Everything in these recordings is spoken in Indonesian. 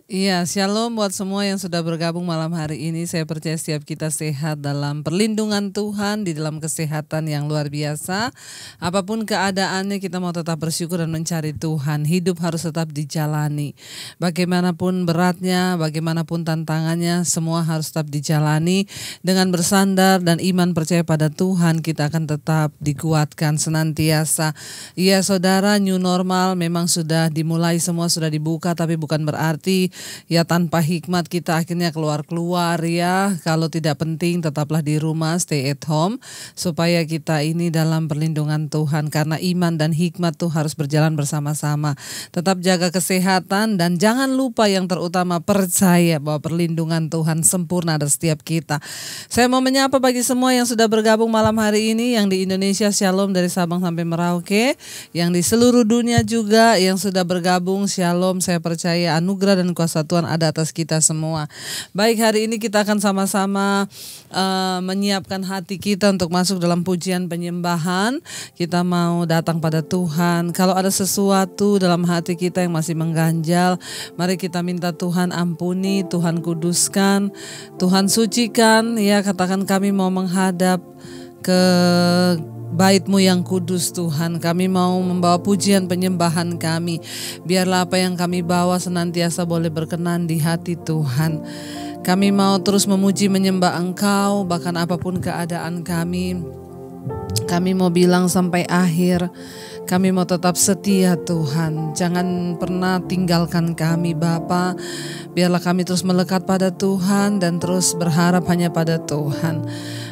Iya, shalom buat semua yang sudah bergabung malam hari ini. Saya percaya setiap kita sehat dalam perlindungan Tuhan, di dalam kesehatan yang luar biasa. Apapun keadaannya, kita mau tetap bersyukur dan mencari Tuhan. Hidup harus tetap dijalani. Bagaimanapun beratnya, bagaimanapun tantangannya, semua harus tetap dijalani. Dengan bersandar dan iman percaya pada Tuhan, kita akan tetap dikuatkan senantiasa. Iya saudara, new normal memang sudah dimulai, semua sudah dibuka, tapi bukan berarti ya tanpa hikmat kita akhirnya keluar-keluar ya. Kalau tidak penting tetaplah di rumah, stay at home, supaya kita ini dalam perlindungan Tuhan. Karena iman dan hikmat tuh harus berjalan bersama-sama. Tetap jaga kesehatan dan jangan lupa yang terutama percaya bahwa perlindungan Tuhan sempurna ada setiap kita. Saya mau menyapa bagi semua yang sudah bergabung malam hari ini, yang di Indonesia shalom dari Sabang sampai Merauke, yang di seluruh dunia juga yang sudah bergabung shalom. Saya percaya anugerah dan kuasa Tuhan ada atas kita semua. Baik, hari ini kita akan sama-sama menyiapkan hati kita untuk masuk dalam pujian penyembahan. Kita mau datang pada Tuhan. Kalau ada sesuatu dalam hati kita yang masih mengganjal, mari kita minta Tuhan ampuni, Tuhan kuduskan, Tuhan sucikan. Ya, katakan kami mau menghadap ke Bait-Mu yang kudus Tuhan. Kami mau membawa pujian penyembahan kami. Biarlah apa yang kami bawa senantiasa boleh berkenan di hati Tuhan. Kami mau terus memuji menyembah Engkau, bahkan apapun keadaan kami. Kami mau bilang sampai akhir, kami mau tetap setia Tuhan. Jangan pernah tinggalkan kami Bapa. Biarlah kami terus melekat pada Tuhan dan terus berharap hanya pada Tuhan.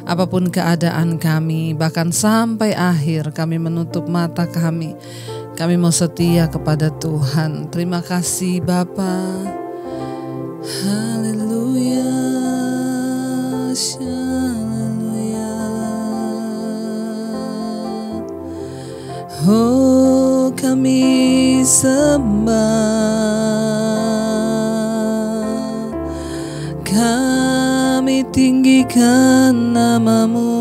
Apapun keadaan kami, bahkan sampai akhir kami menutup mata kami. Kami mau setia kepada Tuhan. Terima kasih Bapa. Haleluya. Haleluya. Oh, kami sembah, kami tinggikan nama-Mu,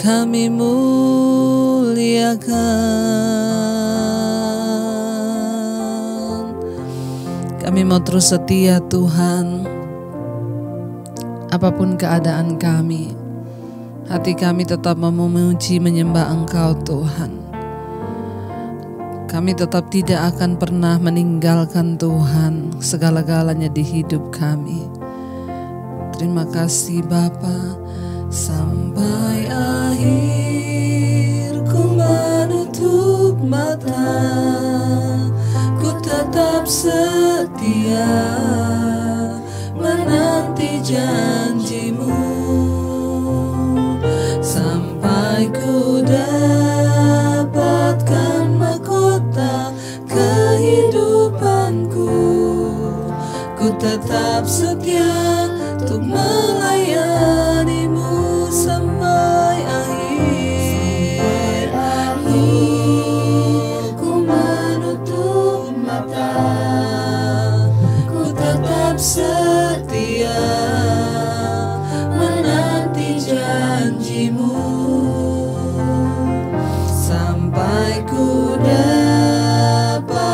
kami muliakan. Kami mau terus setia Tuhan, apapun keadaan kami. Hati kami tetap memuji menyembah Engkau Tuhan. Kami tetap tidak akan pernah meninggalkan Tuhan segala-galanya di hidup kami. Terima kasih Bapa. Sampai akhir ku menutup mata, ku tetap setia menanti janji-Mu. Sampai ku dapatkan mahkota kehidupanku, ku tetap setia untuk melayani-Mu sampai akhir. Ku menutup mata, ku tetap setia menanti janji-Mu. Sampai ku dapatkan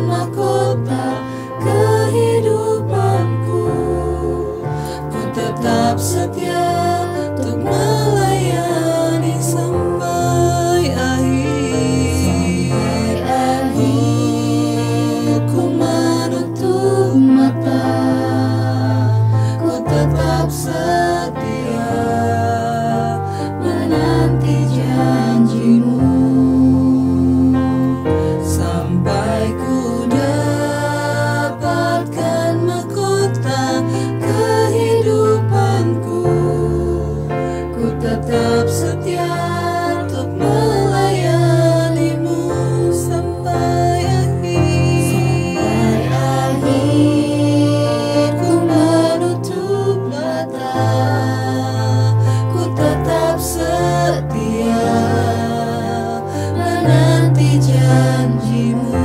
mahkota kehidupanku, ku tetap setia untuk melayani sampai akhir. Ku menutup mata, ku tetap setia menanti janji-Mu. Sampai ku dapatkan mahkota kehidupanku, ku tetap setia untuk melayani-Mu sampai akhir. Ku menutup mata, ku tetap setia menanti janji-Mu.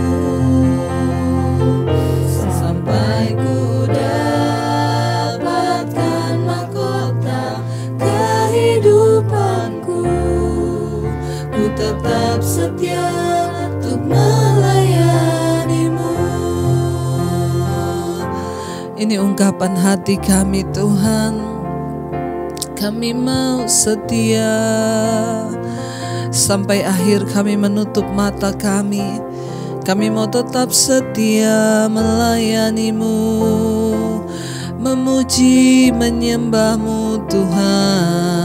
Sampai ku dapatkan mahkota kehidupanku, ku tetap setia untuk melayani-Mu. Ini ungkapan hati kami Tuhan, kami mau setia sampai akhir kami menutup mata kami. Kami mau tetap setia melayani-Mu, memuji menyembah-Mu Tuhan.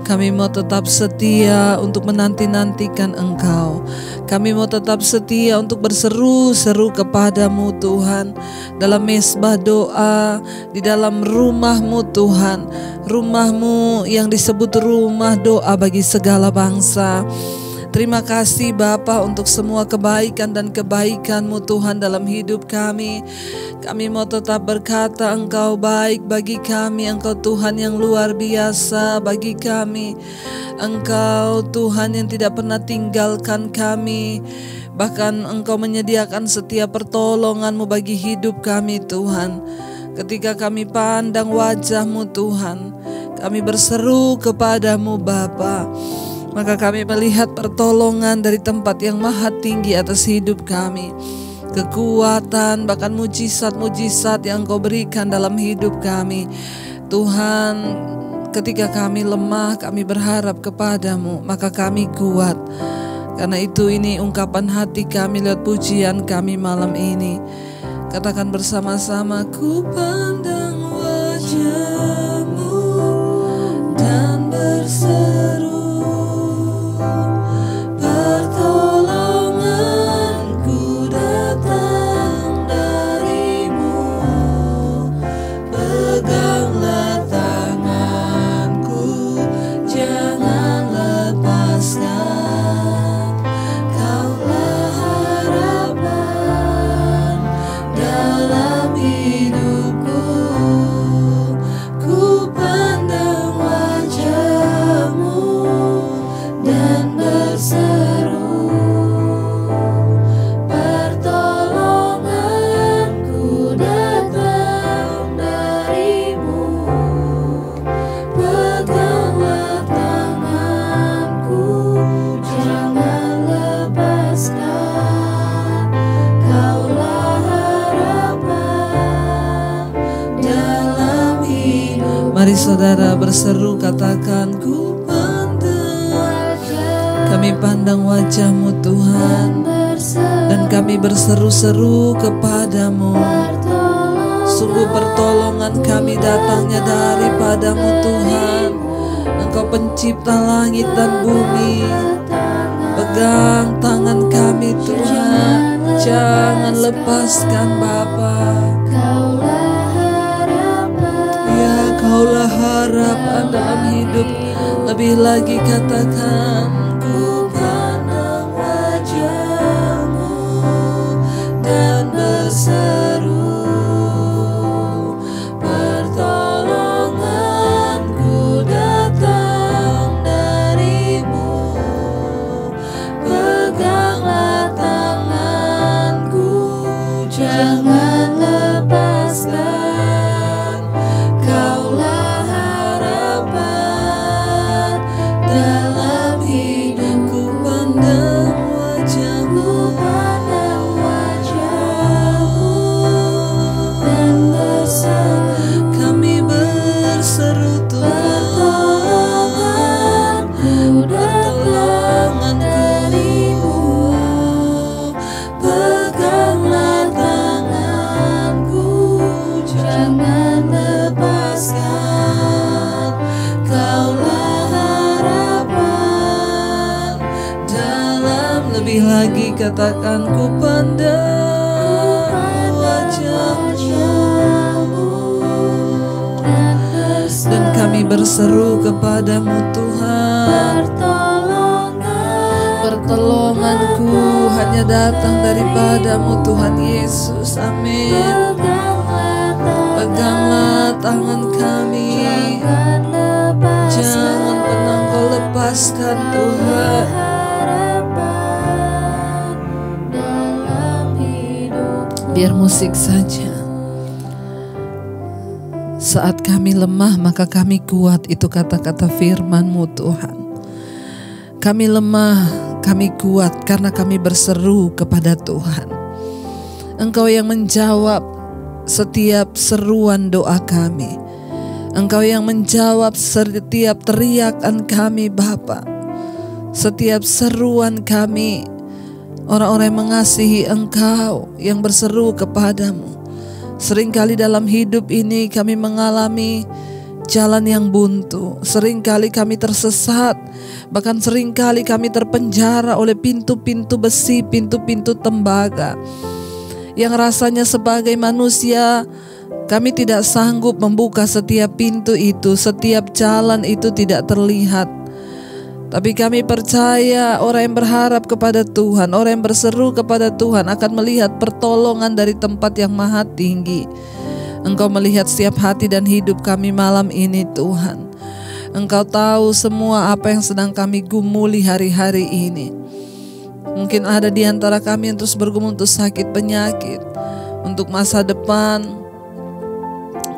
Kami mau tetap setia untuk menanti-nantikan Engkau. Kami mau tetap setia untuk berseru-seru kepadamu Tuhan, dalam mesbah doa, di dalam rumah-Mu Tuhan, rumah-Mu yang disebut rumah doa bagi segala bangsa. Terima kasih Bapa untuk semua kebaikan dan kebaikan-Mu Tuhan dalam hidup kami. Kami mau tetap berkata Engkau baik bagi kami, Engkau Tuhan yang luar biasa bagi kami. Engkau Tuhan yang tidak pernah tinggalkan kami. Bahkan Engkau menyediakan setiap pertolongan-Mu bagi hidup kami Tuhan. Ketika kami pandang wajah-Mu Tuhan, kami berseru kepadamu Bapa, maka kami melihat pertolongan dari tempat yang maha tinggi atas hidup kami. Kekuatan bahkan mujizat-mujizat yang Engkau berikan dalam hidup kami. Tuhan, ketika kami lemah, kami berharap kepadamu, maka kami kuat. Karena itu ini ungkapan hati kami lewat pujian kami malam ini. Katakan bersama-sama, ku pandang wajah-Mu dan berseru, pertolonganku datang dari-Mu. Peganglah tanganku, jangan lepaskan. Kaulah harapan dalam hidupku. Ku pandang wajah-Mu dan berseru, pertolonganku datang dari-Mu. Peganglah tanganku, jangan lepaskan. Kaulah harapan dalam hidup. Mari saudara berseru, katakan, ku pandang, kami pandang wajah-Mu Tuhan, dan kami berseru-seru kepadamu. Sungguh pertolongan kami datangnya daripada-Mu Tuhan. Engkau pencipta langit dan bumi. Pegang tangan kami Tuhan, jangan lepaskan Bapa. Ya, Kaulah harapan dalam hidup. Lebih lagi katakan, ku pandang wajah-Mu dan berseru, pertolonganku datang dari-Mu. Peganglah tanganku, jangan lepaskan. Kaulah harapan dalam hidupku. Pandang wajah-Mu dan berseru, kami berseru Tuhan, pertolongan dari-Mu. Peganglah tanganku, jangan lepaskan. Kaulah harapan dalam, lebih lagi katakan, ku pandang wajah-Mu dan kami berseru kepadamu Tuhan. Pertolonganku hanya datang daripada-Mu Tuhan Yesus. Amin. Peganglah tangan kami, jangan pernah Kau lepaskan Tuhan. Biar musik saja. Saat kami lemah maka kami kuat, itu kata-kata firman-Mu Tuhan. Kami lemah, Kami kuat karena kami berseru kepada Tuhan. Engkau yang menjawab setiap seruan doa kami. Engkau yang menjawab setiap teriakan kami Bapa. Setiap seruan kami, orang-orang yang mengasihi Engkau, yang berseru kepadamu. Seringkali dalam hidup ini kami mengalami jalan yang buntu. Seringkali kami tersesat. Bahkan seringkali kami terpenjara oleh pintu-pintu besi, pintu-pintu tembaga, yang rasanya sebagai manusia kami tidak sanggup membuka setiap pintu itu, setiap jalan itu tidak terlihat. Tapi kami percaya orang yang berharap kepada Tuhan, orang yang berseru kepada Tuhan akan melihat pertolongan dari tempat yang maha tinggi. Engkau melihat setiap hati dan hidup kami malam ini Tuhan. Engkau tahu semua apa yang sedang kami gumuli hari-hari ini. Mungkin ada di antara kami yang terus bergumul untuk sakit penyakit, untuk masa depan,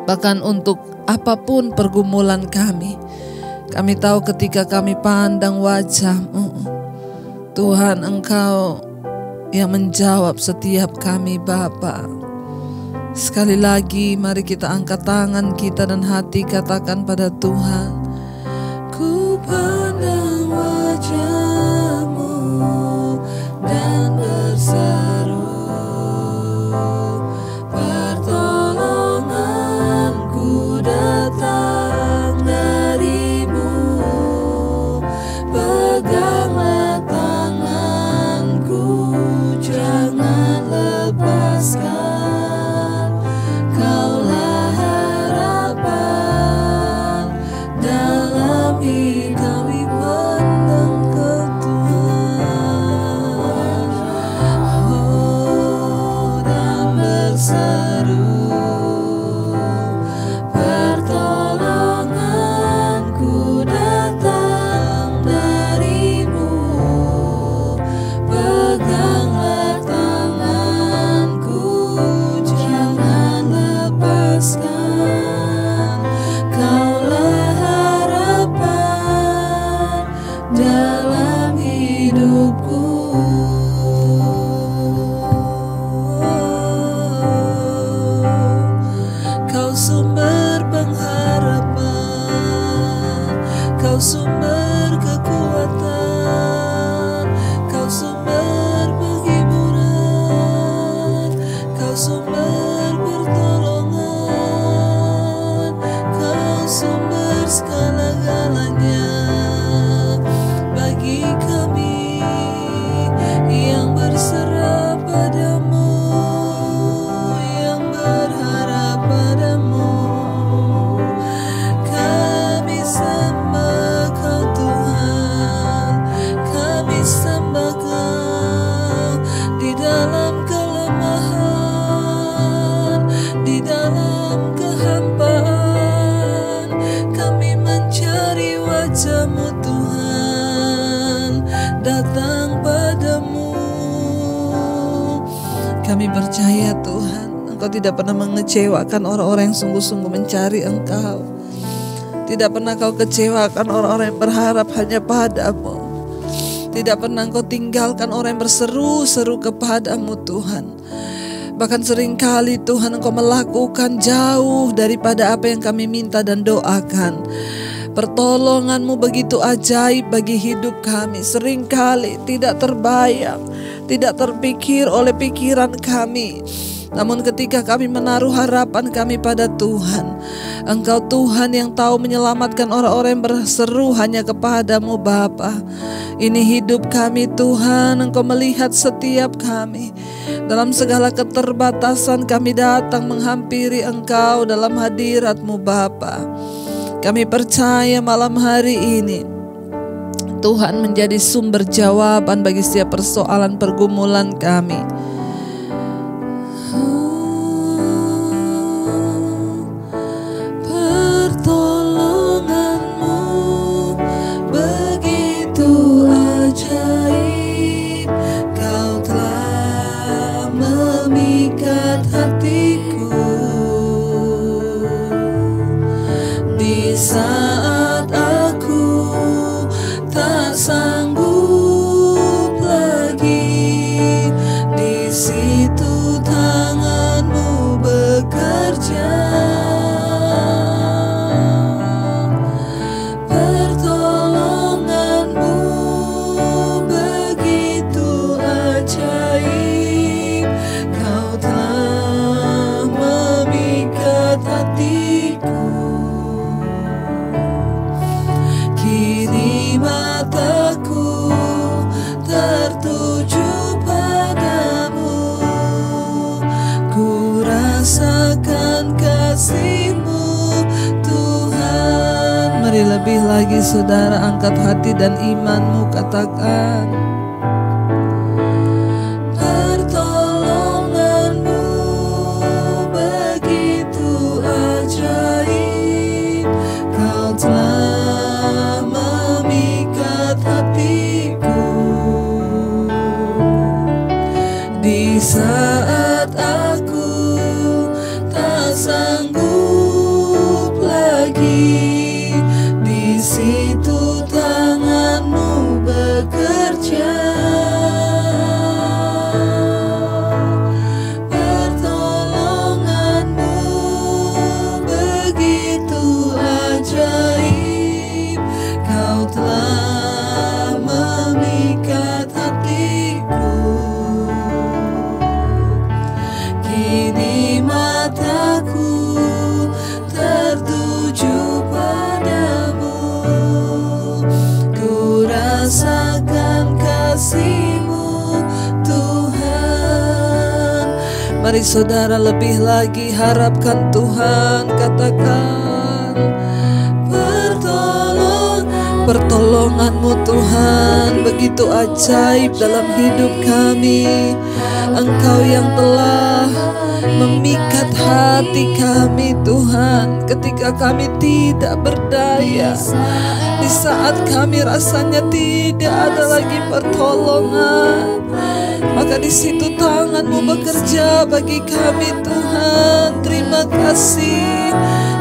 bahkan untuk apapun pergumulan kami. Kami tahu ketika kami pandang wajah-Mu, Tuhan, Engkau yang menjawab setiap kami Bapa. Sekali lagi mari kita angkat tangan kita dan hati, katakan pada Tuhan, ku pandang wajah-Mu dan berseru, pertolonganku datang dari-Mu, peganglah tanganku, jangan lepaskan, Kaulah harapan dalam hidup kami pandang ke Tuhan, oh, dan berseru, pertolonganku datang dari-Mu, peganglah tanganku, jangan lepaskan, Kaulah harapan dalam hidupku. Kau sumber pengharapan, Kau sumber kekuatan, Kau sumber penghiburan, Kau sumber pertolongan, Kau sumber segala-galanya bagi kami yang berserah padamu, yang berharap padamu. Kami sembah Kau Tuhan, kami sembah Kau di dalam kelemahan, di dalam kehampaan. Kami mencari wajah-Mu Tuhan, datang padamu. Kami percaya Tuhan, Engkau tidak pernah mengecewakan orang-orang yang sungguh-sungguh mencari Engkau. Tidak pernah Kau kecewakan orang-orang yang berharap hanya padamu. Tidak pernah Engkau tinggalkan orang yang berseru-seru kepadamu Tuhan. Bahkan seringkali Tuhan Engkau melakukan jauh daripada apa yang kami minta dan doakan. Pertolongan-Mu begitu ajaib bagi hidup kami. Seringkali tidak terbayang, tidak terpikir oleh pikiran kami. Namun ketika kami menaruh harapan kami pada Tuhan, Engkau Tuhan yang tahu menyelamatkan orang-orang yang berseru hanya kepadamu Bapa. Ini hidup kami Tuhan, Engkau melihat setiap kami. Dalam segala keterbatasan kami datang menghampiri Engkau dalam hadirat-Mu Bapa. Kami percaya malam hari ini Tuhan menjadi sumber jawaban bagi setiap persoalan pergumulan kami. Pertolongan-Mu begitu ajaib, Kau telah memikat hatiku. Di saat aku tak sanggup mataku tertuju padamu, ku rasakan kasih-Mu Tuhan. Mari lebih lagi saudara angkat hati dan imanmu, katakan, pertolongan-Mu begitu ajaib, Kau telah memikat hatiku. Di saat aku tak sanggup lagi, di situ tangan-Mu bekerja. Pertolongan-Mu begitu ajaib, Kau telah memikat hatiku. Kini mataku tertuju padamu, ku rasakan kasih-Mu Tuhan. Mari saudara lebih lagi harapkan Tuhan, katakan, pertolongan-Mu Tuhan begitu ajaib dalam hidup kami. Engkau yang telah memikat hati kami Tuhan, ketika kami tidak berdaya, di saat kami rasanya tidak ada lagi pertolongan, maka di situ tangan-Mu bekerja bagi kami Tuhan. Terima kasih,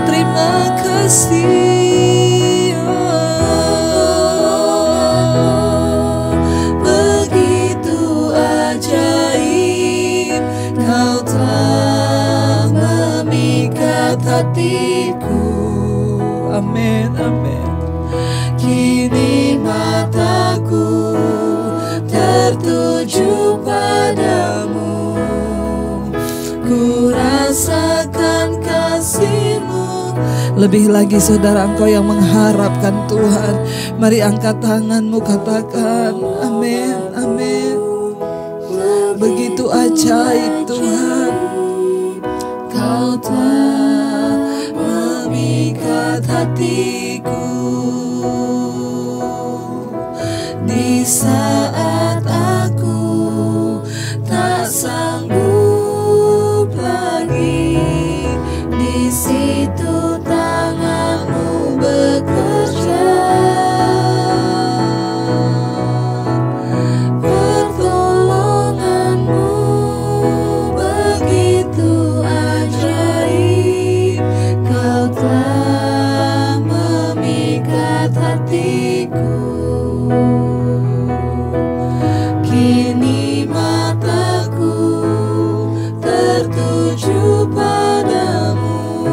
terima kasih. Begitu ajaib, Kau telah memikat hatiku. Amin, amin. Kini mataku tertuju padamu, ku rasakan kasih-Mu. Lebih lagi saudara, engkau yang mengharapkan Tuhan, mari angkat tanganmu, katakan, amin, amin. Begitu ajaib Tuhan, Kau telah memikat hatiku. Di saat aku tak sanggup lagi, di situ tangan-Mu bekerja. Pertolongan-Mu begitu ajaib, Kau telah memikat hatiku. Kini mataku tertuju padamu,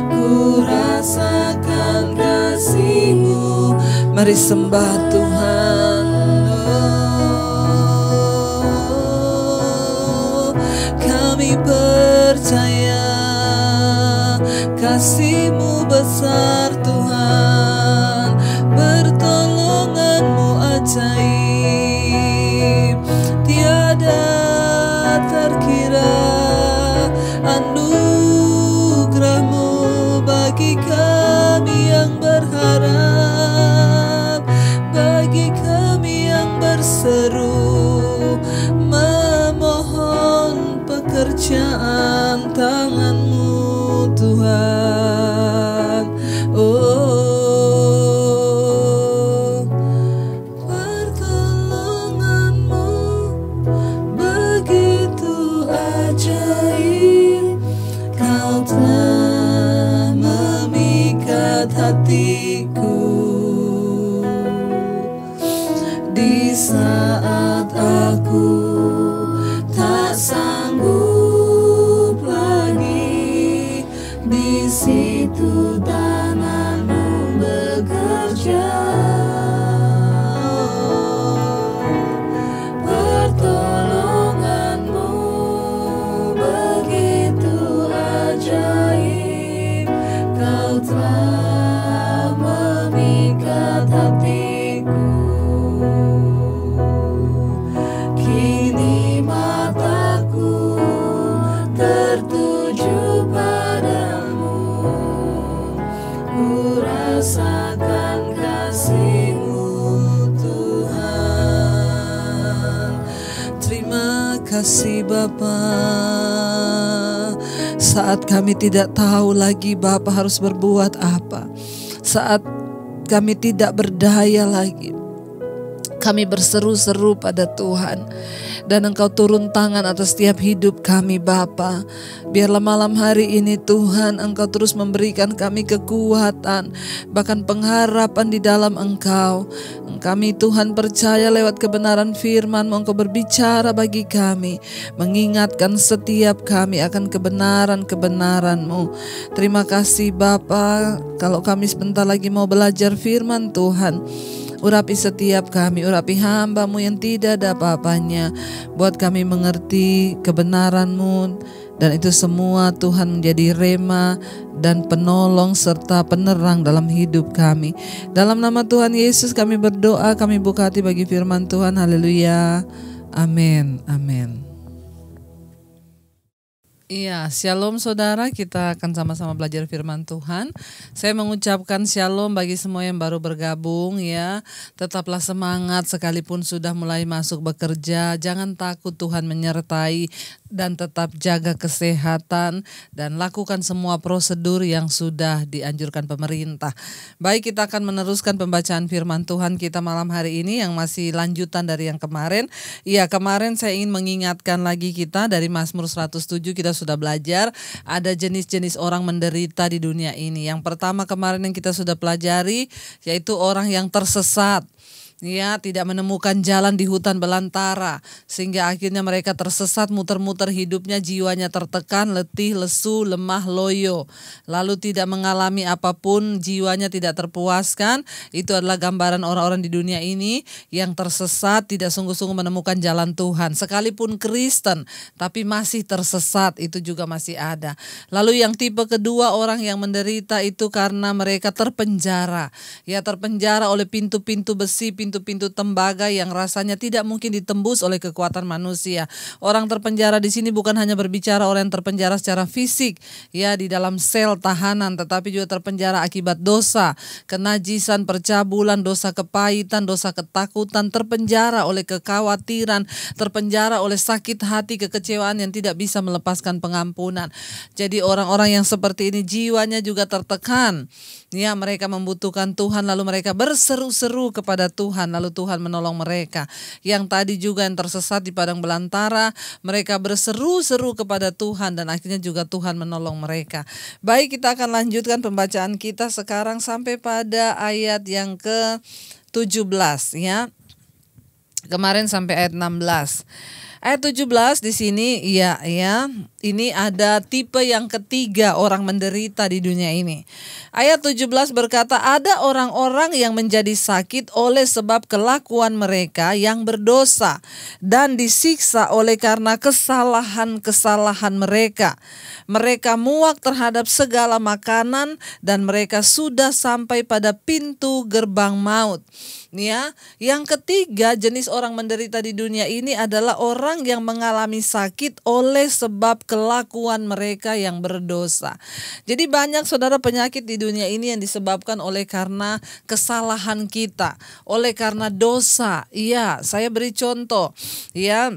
ku rasakan kasih-Mu. Mari sembah Tuhan. Oh, kami percaya kasih-Mu besar Tuhan, pertolongan-Mu ajaib, tiada terkira anugerah-Mu bagi kami yang berharap, bagi kami yang berseru memohon pekerjaan tangan-Mu Tuhan. Oh, pertolongan-Mu begitu ajaib, Kau telah memikat hatiku. Di saat aku tak sanggup lagi, di situ tangan-Mu bekerja. Pertolongan-Mu begitu ajaib, Kau telah memikat hati. kasih Bapa. Saat kami tidak tahu lagi Bapa harus berbuat apa, saat kami tidak berdaya lagi, kami berseru-seru pada Tuhan, dan Engkau turun tangan atas setiap hidup kami Bapa. Biarlah malam hari ini Tuhan Engkau terus memberikan kami kekuatan, bahkan pengharapan di dalam Engkau. Kami Tuhan percaya lewat kebenaran firman-Mu Engkau berbicara bagi kami, mengingatkan setiap kami akan kebenaran-kebenaran-Mu. Terima kasih Bapa. Kalau kami sebentar lagi mau belajar firman Tuhan, urapi setiap kami, urapi hamba-Mu yang tidak ada apa-apanya, buat kami mengerti kebenaran-Mu, dan itu semua Tuhan menjadi rema dan penolong serta penerang dalam hidup kami. Dalam nama Tuhan Yesus kami berdoa, kami buka hati bagi firman Tuhan. Haleluya. Amin. Amin. Iya, shalom saudara, kita akan sama-sama belajar firman Tuhan. Saya mengucapkan shalom bagi semua yang baru bergabung ya. Tetaplah semangat sekalipun sudah mulai masuk bekerja. Jangan takut, Tuhan menyertai, dan tetap jaga kesehatan dan lakukan semua prosedur yang sudah dianjurkan pemerintah. Baik, kita akan meneruskan pembacaan firman Tuhan kita malam hari ini yang masih lanjutan dari yang kemarin. Iya, kemarin saya ingin mengingatkan lagi kita dari Mazmur 107 kita sudah belajar ada jenis-jenis orang menderita di dunia ini. Yang pertama kemarin yang kita sudah pelajari yaitu orang yang tersesat. Ya, tidak menemukan jalan di hutan belantara, sehingga akhirnya mereka tersesat, muter-muter hidupnya, jiwanya tertekan, letih, lesu, lemah, loyo, lalu tidak mengalami apapun, jiwanya tidak terpuaskan. Itu adalah gambaran orang-orang di dunia ini yang tersesat, tidak sungguh-sungguh menemukan jalan Tuhan. Sekalipun Kristen, tapi masih tersesat, itu juga masih ada. Lalu yang tipe kedua, orang yang menderita itu karena mereka terpenjara. Ya, terpenjara oleh pintu-pintu besi, pintu-pintu tembaga yang rasanya tidak mungkin ditembus oleh kekuatan manusia. Orang terpenjara di sini bukan hanya berbicara orang yang terpenjara secara fisik, ya di dalam sel tahanan, tetapi juga terpenjara akibat dosa, kenajisan, percabulan, dosa kepahitan, dosa ketakutan, terpenjara oleh kekhawatiran, terpenjara oleh sakit hati, kekecewaan yang tidak bisa melepaskan pengampunan. Jadi orang-orang yang seperti ini jiwanya juga tertekan. Ya, mereka membutuhkan Tuhan, lalu mereka berseru-seru kepada Tuhan, lalu Tuhan menolong mereka. Yang tadi juga yang tersesat di padang belantara, mereka berseru-seru kepada Tuhan dan akhirnya juga Tuhan menolong mereka. Baik, kita akan lanjutkan pembacaan kita sekarang sampai pada ayat yang ke-17 ya. Kemarin sampai ayat 16. Ayat 17 di sini ya, ini ada tipe yang ketiga orang menderita di dunia ini. Ayat 17 berkata, ada orang-orang yang menjadi sakit oleh sebab kelakuan mereka yang berdosa dan disiksa oleh karena kesalahan-kesalahan mereka. Mereka muak terhadap segala makanan dan mereka sudah sampai pada pintu gerbang maut. Ya, yang ketiga jenis orang menderita di dunia ini adalah orang yang mengalami sakit oleh sebab kelakuan mereka yang berdosa. Jadi banyak saudara penyakit di dunia ini yang disebabkan oleh karena kesalahan kita, oleh karena dosa. Iya, saya beri contoh. Ya,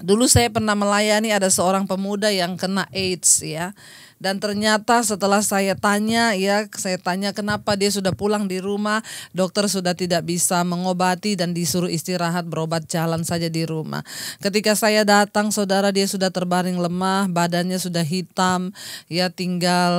dulu saya pernah melayani ada seorang pemuda yang kena AIDS ya. Dan ternyata setelah saya tanya kenapa dia sudah pulang di rumah, dokter sudah tidak bisa mengobati dan disuruh istirahat berobat jalan saja di rumah. Ketika saya datang saudara, dia sudah terbaring lemah, badannya sudah hitam, ya tinggal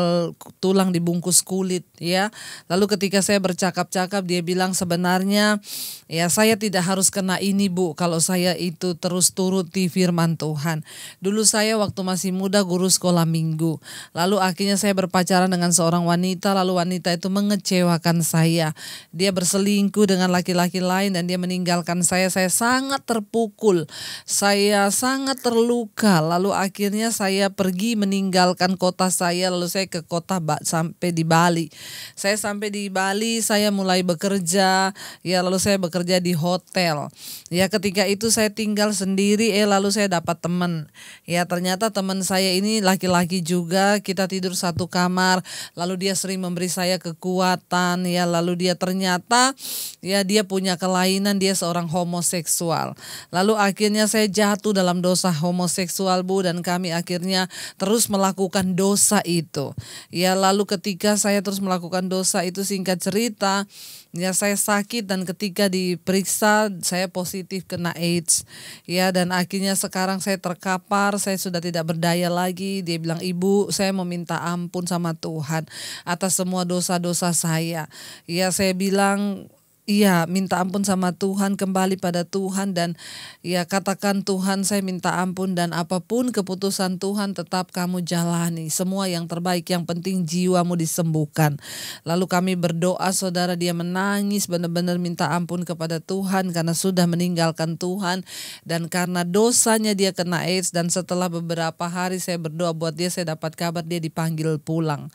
tulang dibungkus kulit ya. Lalu ketika saya bercakap-cakap dia bilang sebenarnya ya saya tidak harus kena ini Bu kalau saya itu terus turuti firman Tuhan. Dulu saya waktu masih muda guru sekolah minggu. Lalu akhirnya saya berpacaran dengan seorang wanita, lalu wanita itu mengecewakan saya. Dia berselingkuh dengan laki-laki lain dan dia meninggalkan saya. Saya sangat terpukul, saya sangat terluka. Lalu akhirnya saya pergi meninggalkan kota saya, lalu saya ke kota sampai di Bali. Saya sampai di Bali, saya mulai bekerja, ya lalu saya bekerja di hotel. Ya ketika itu saya tinggal sendiri, lalu saya dapat teman. Ya ternyata teman saya ini laki-laki juga. saudara, kita tidur satu kamar, lalu dia sering memberi saya kekuatan, ya, lalu dia ternyata ya dia punya kelainan, dia seorang homoseksual. Lalu akhirnya saya jatuh dalam dosa homoseksual, Bu, dan kami akhirnya terus melakukan dosa itu. Ya, lalu ketika saya terus melakukan dosa itu, singkat cerita, ya saya sakit dan ketika diperiksa saya positif kena AIDS. Ya, dan akhirnya sekarang saya terkapar, saya sudah tidak berdaya lagi. Dia bilang, "Ibu, saya meminta ampun sama Tuhan atas semua dosa-dosa saya." Ya, saya bilang, iya, minta ampun sama Tuhan, kembali pada Tuhan, dan ya katakan, "Tuhan, saya minta ampun, dan apapun keputusan Tuhan tetap kamu jalani. Semua yang terbaik, yang penting jiwamu disembuhkan." Lalu kami berdoa, saudara, dia menangis benar-benar minta ampun kepada Tuhan karena sudah meninggalkan Tuhan dan karena dosanya dia kena AIDS. Dan setelah beberapa hari saya berdoa buat dia, saya dapat kabar dia dipanggil pulang.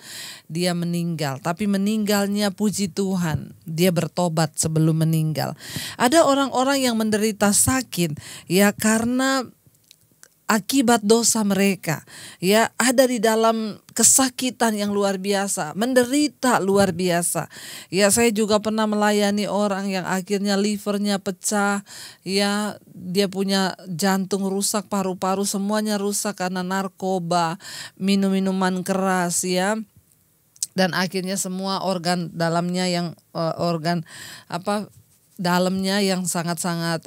Dia meninggal, tapi meninggalnya puji Tuhan, dia bertobat sebelum meninggal. Ada orang-orang yang menderita sakit ya karena akibat dosa mereka, ya, ada di dalam kesakitan yang luar biasa, menderita luar biasa. Ya, saya juga pernah melayani orang yang akhirnya livernya pecah, ya, dia punya jantung rusak, paru-paru semuanya rusak karena narkoba, minum-minuman keras, ya. Dan akhirnya semua organ dalamnya yang dalamnya yang sangat-sangat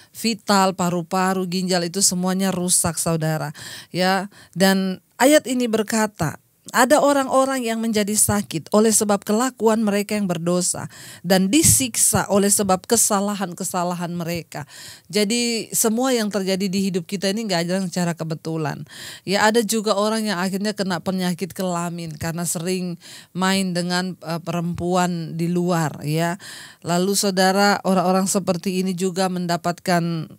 vital, paru-paru, ginjal itu semuanya rusak, saudara. Ya, dan ayat ini berkata, ada orang-orang yang menjadi sakit oleh sebab kelakuan mereka yang berdosa dan disiksa oleh sebab kesalahan-kesalahan mereka. Jadi semua yang terjadi di hidup kita ini gak ada secara kebetulan. Ya, ada juga orang yang akhirnya kena penyakit kelamin karena sering main dengan perempuan di luar, ya. Lalu saudara, orang-orang seperti ini juga mendapatkan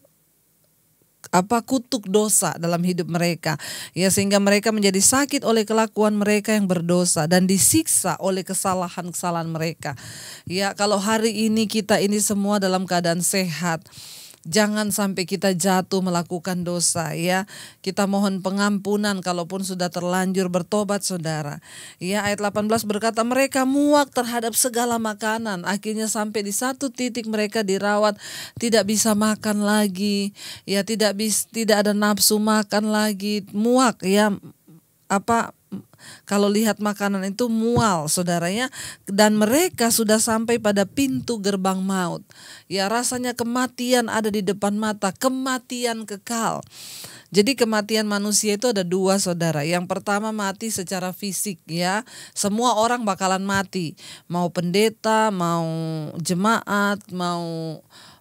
kutuk dosa dalam hidup mereka, ya, sehingga mereka menjadi sakit oleh kelakuan mereka yang berdosa dan disiksa oleh kesalahan-kesalahan mereka. Ya, kalau hari ini kita ini semua dalam keadaan sehat, jangan sampai kita jatuh melakukan dosa, ya. Kita mohon pengampunan kalaupun sudah terlanjur bertobat, saudara. Ya, ayat 18 berkata, mereka muak terhadap segala makanan. Akhirnya sampai di satu titik mereka dirawat, tidak bisa makan lagi. Ya, tidak ada nafsu makan lagi, muak, ya. Kalau lihat makanan itu mual, saudaranya, dan mereka sudah sampai pada pintu gerbang maut. Ya, rasanya kematian ada di depan mata, kematian kekal. Jadi kematian manusia itu ada dua, saudara. Yang pertama mati secara fisik, ya. Semua orang bakalan mati. Mau pendeta, mau jemaat, mau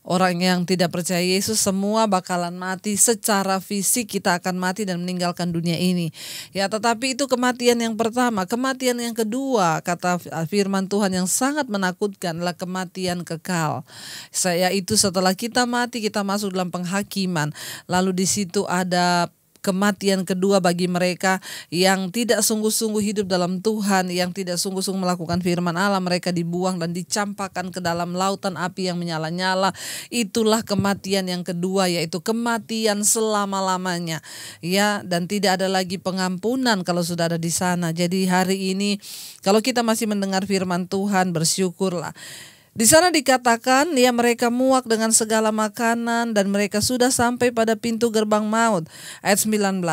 orang yang tidak percaya Yesus, semua bakalan mati secara fisik. Kita akan mati dan meninggalkan dunia ini. Ya, tetapi itu kematian yang pertama. Kematian yang kedua, kata firman Tuhan yang sangat menakutkan, adalah kematian kekal. Yaitu setelah kita mati, kita masuk dalam penghakiman. Lalu di situ ada kematian kedua bagi mereka yang tidak sungguh-sungguh hidup dalam Tuhan, yang tidak sungguh-sungguh melakukan firman Allah. Mereka dibuang dan dicampakkan ke dalam lautan api yang menyala-nyala. Itulah kematian yang kedua, yaitu kematian selama-lamanya, ya, dan tidak ada lagi pengampunan kalau sudah ada di sana. Jadi hari ini kalau kita masih mendengar firman Tuhan, bersyukurlah. Di sana dikatakan, ya, mereka muak dengan segala makanan dan mereka sudah sampai pada pintu gerbang maut. Ayat 19,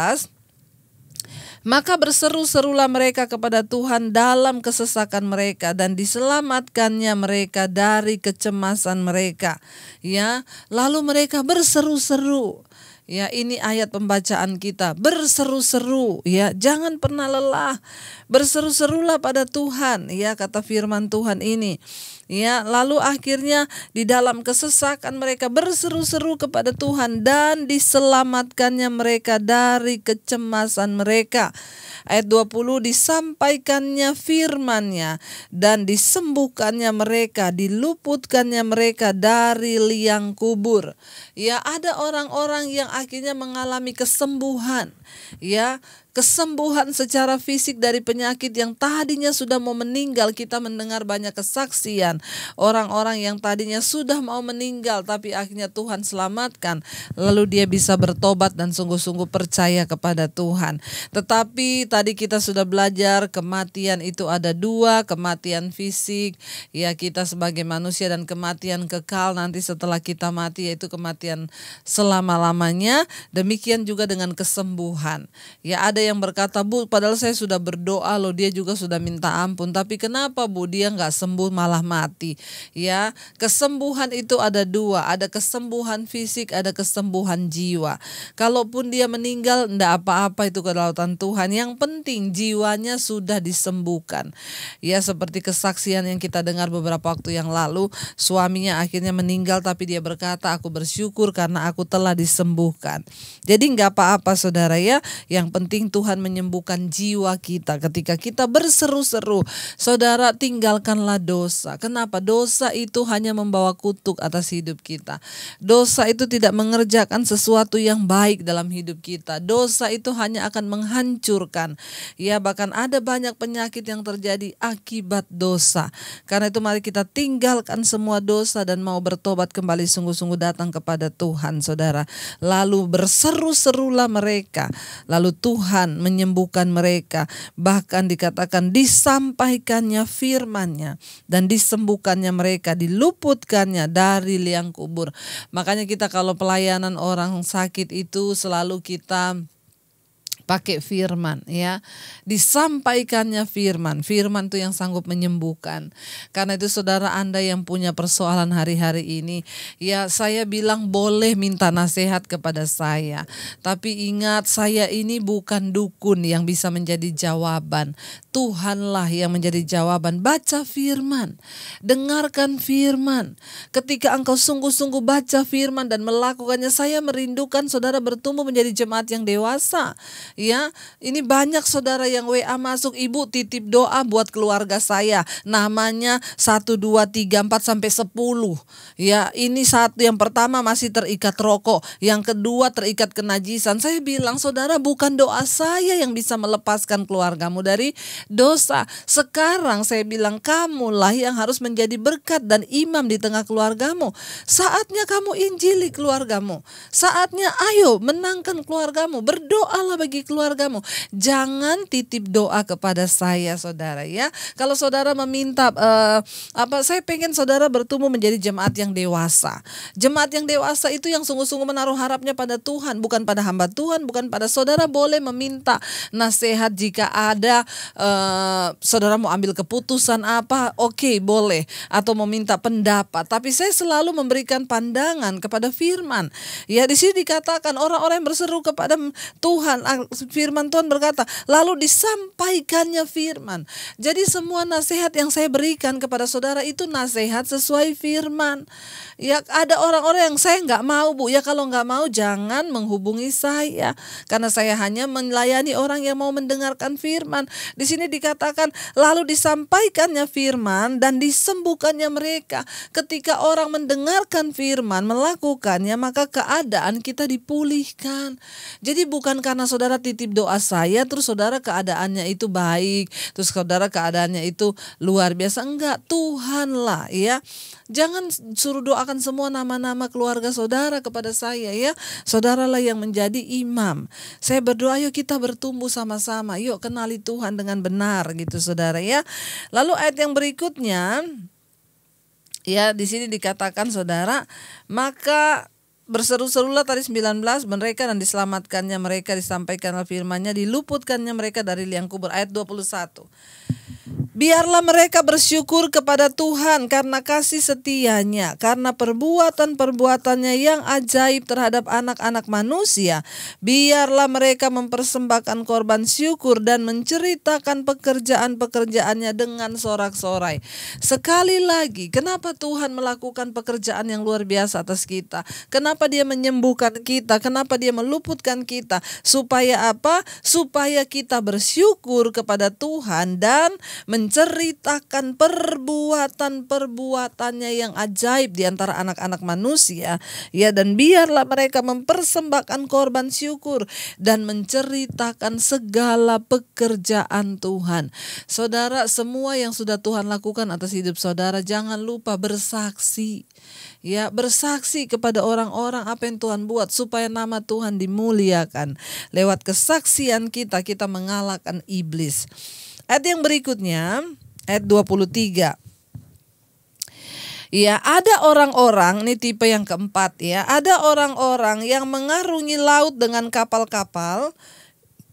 maka berseru-serulah mereka kepada Tuhan dalam kesesakan mereka dan diselamatkannya mereka dari kecemasan mereka. Ya, lalu mereka berseru-seru. Ya, ini ayat pembacaan kita, berseru-seru, ya, jangan pernah lelah, berseru-serulah pada Tuhan, ya, kata firman Tuhan ini. Ya, lalu akhirnya di dalam kesesakan mereka berseru-seru kepada Tuhan dan diselamatkannya mereka dari kecemasan mereka. Ayat 20, disampaikannya firman-Nya dan disembuhkannya mereka, diluputkannya mereka dari liang kubur. Ya, ada orang-orang yang akhirnya mengalami kesembuhan. Ya, kesembuhan secara fisik dari penyakit yang tadinya sudah mau meninggal. Kita mendengar banyak kesaksian orang-orang yang tadinya sudah mau meninggal tapi akhirnya Tuhan selamatkan, lalu dia bisa bertobat dan sungguh-sungguh percaya kepada Tuhan. Tetapi tadi kita sudah belajar kematian itu ada dua, kematian fisik ya kita sebagai manusia dan kematian kekal nanti setelah kita mati, yaitu kematian selama-lamanya. Demikian juga dengan kesembuhan. Ya ada yang berkata, Bu, padahal saya sudah berdoa loh, dia juga sudah minta ampun, tapi kenapa Bu dia nggak sembuh malah mati? Ya, kesembuhan itu ada dua, ada kesembuhan fisik, ada kesembuhan jiwa. Kalaupun dia meninggal enggak apa-apa, itu kedaulatan Tuhan. Yang penting jiwanya sudah disembuhkan. Ya seperti kesaksian yang kita dengar beberapa waktu yang lalu, suaminya akhirnya meninggal tapi dia berkata, aku bersyukur karena aku telah disembuhkan. Jadi enggak apa-apa saudara ya, yang penting Tuhan menyembuhkan jiwa kita. Ketika kita berseru-seru, saudara tinggalkanlah dosa. Kenapa? Dosa itu hanya membawa kutuk atas hidup kita. Dosa itu tidak mengerjakan sesuatu yang baik dalam hidup kita. Dosa itu hanya akan menghancurkan. Ya bahkan ada banyak penyakit yang terjadi akibat dosa. Karena itu mari kita tinggalkan semua dosa dan mau bertobat kembali, sungguh-sungguh datang kepada Tuhan saudara. Lalu berseru-serulah mereka. Lalu Tuhan menyembuhkan mereka. Bahkan dikatakan disampaikannya firman-Nya dan disembuhkannya mereka, diluputkannya dari liang kubur. Makanya kita kalau pelayanan orang sakit itu selalu kita pakai firman ya. Disampaikannya firman. Firman itu yang sanggup menyembuhkan. Karena itu saudara Anda yang punya persoalan hari-hari ini, ya saya bilang boleh minta nasihat kepada saya. Tapi ingat, saya ini bukan dukun yang bisa menjadi jawaban. Tuhanlah yang menjadi jawaban. Baca firman. Dengarkan firman. Ketika engkau sungguh-sungguh baca firman dan melakukannya, saya merindukan saudara bertumbuh menjadi jemaat yang dewasa. Ya, ini banyak saudara yang WA masuk, Ibu titip doa buat keluarga saya. Namanya 1, 2, 3, 4 sampai 10. Ya, ini satu, yang pertama masih terikat rokok, yang kedua terikat kenajisan. Saya bilang, saudara, bukan doa saya yang bisa melepaskan keluargamu dari dosa. Sekarang saya bilang, kamulah yang harus menjadi berkat dan imam di tengah keluargamu. Saatnya kamu injili keluargamu. Saatnya ayo menangkan keluargamu. Berdoalah bagi keluargamu. Jangan titip doa kepada saya saudara ya. Kalau saudara meminta saya pengen saudara bertumbuh menjadi jemaat yang dewasa. Jemaat yang dewasa itu yang sungguh-sungguh menaruh harapnya pada Tuhan, bukan pada hamba Tuhan, bukan pada saudara. Boleh meminta nasihat jika ada saudara mau ambil keputusan apa, oke, boleh, atau meminta pendapat. Tapi saya selalu memberikan pandangan kepada firman. Ya di sini dikatakan orang-orang yang berseru kepada Tuhan, firman Tuhan berkata, lalu disampaikannya firman. Jadi semua nasihat yang saya berikan kepada saudara itu nasihat sesuai firman. Ya ada orang-orang yang saya nggak mau, Bu. Ya kalau nggak mau jangan menghubungi saya. Karena saya hanya melayani orang yang mau mendengarkan firman. Di sini dikatakan, lalu disampaikannya firman dan disembuhkannya mereka. Ketika orang mendengarkan firman, melakukannya, maka keadaan kita dipulihkan. Jadi bukan karena saudara titip doa saya, terus saudara keadaannya itu baik, terus saudara keadaannya itu luar biasa. Enggak, Tuhanlah ya. Jangan suruh doakan semua nama-nama keluarga saudara kepada saya ya. Saudaralah yang menjadi imam. Saya berdoa, yuk kita bertumbuh sama-sama. Yuk kenali Tuhan dengan benar gitu saudara ya. Lalu ayat yang berikutnya, ya di sini dikatakan saudara, maka berseru-serulah tadi 19 mereka dan diselamatkannya mereka, disampaikanlah firman-Nya, diluputkannya mereka dari liang kubur. Ayat 21. Biarlah mereka bersyukur kepada Tuhan karena kasih setia-Nya, karena perbuatan-perbuatannya yang ajaib terhadap anak-anak manusia. Biarlah mereka mempersembahkan korban syukur dan menceritakan pekerjaan-pekerjaannya dengan sorak-sorai. Sekali lagi, kenapa Tuhan melakukan pekerjaan yang luar biasa atas kita? Kenapa Dia menyembuhkan kita? Kenapa Dia meluputkan kita? Supaya apa? Supaya kita bersyukur kepada Tuhan dan menceritakan perbuatan-perbuatannya yang ajaib di antara anak-anak manusia, ya, dan biarlah mereka mempersembahkan korban syukur dan menceritakan segala pekerjaan Tuhan. Saudara, semua yang sudah Tuhan lakukan atas hidup saudara, jangan lupa bersaksi. Ya, bersaksi kepada orang-orang apa yang Tuhan buat supaya nama Tuhan dimuliakan. Lewat kesaksian kita mengalahkan iblis. Ayat yang berikutnya, ayat 23. Ya, ada orang-orang, ini tipe yang keempat ya, ada orang-orang yang mengarungi laut dengan kapal-kapal,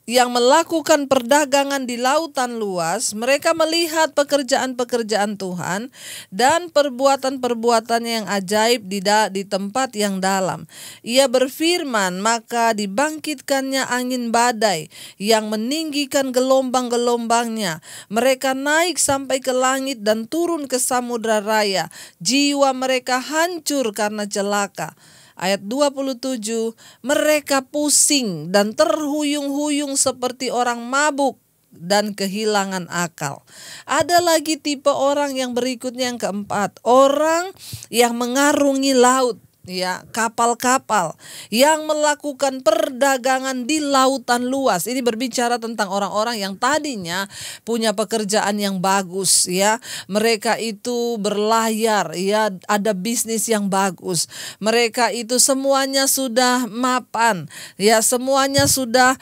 yang melakukan perdagangan di lautan luas. Mereka melihat pekerjaan-pekerjaan Tuhan dan perbuatan-perbuatannya yang ajaib di tempat yang dalam. Ia berfirman, maka dibangkitkannya angin badai yang meninggikan gelombang-gelombangnya. Mereka naik sampai ke langit dan turun ke samudra raya. Jiwa mereka hancur karena celaka. Ayat 27, mereka pusing dan terhuyung-huyung seperti orang mabuk dan kehilangan akal. Ada lagi tipe orang yang berikutnya yang keempat, orang yang mengarungi laut. Ya, kapal-kapal yang melakukan perdagangan di lautan luas. Ini berbicara tentang orang-orang yang tadinya punya pekerjaan yang bagus, ya. Mereka itu berlayar, ya, ada bisnis yang bagus. Mereka itu semuanya sudah mapan, ya, semuanya sudah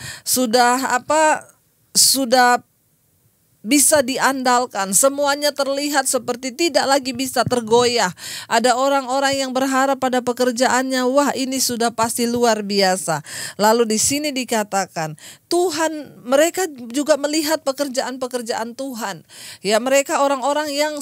bisa diandalkan, semuanya terlihat seperti tidak lagi bisa tergoyah. Ada orang-orang yang berharap pada pekerjaannya, wah ini sudah pasti luar biasa. Lalu di sini dikatakan, Tuhan, mereka juga melihat pekerjaan-pekerjaan Tuhan. Ya, mereka orang-orang yang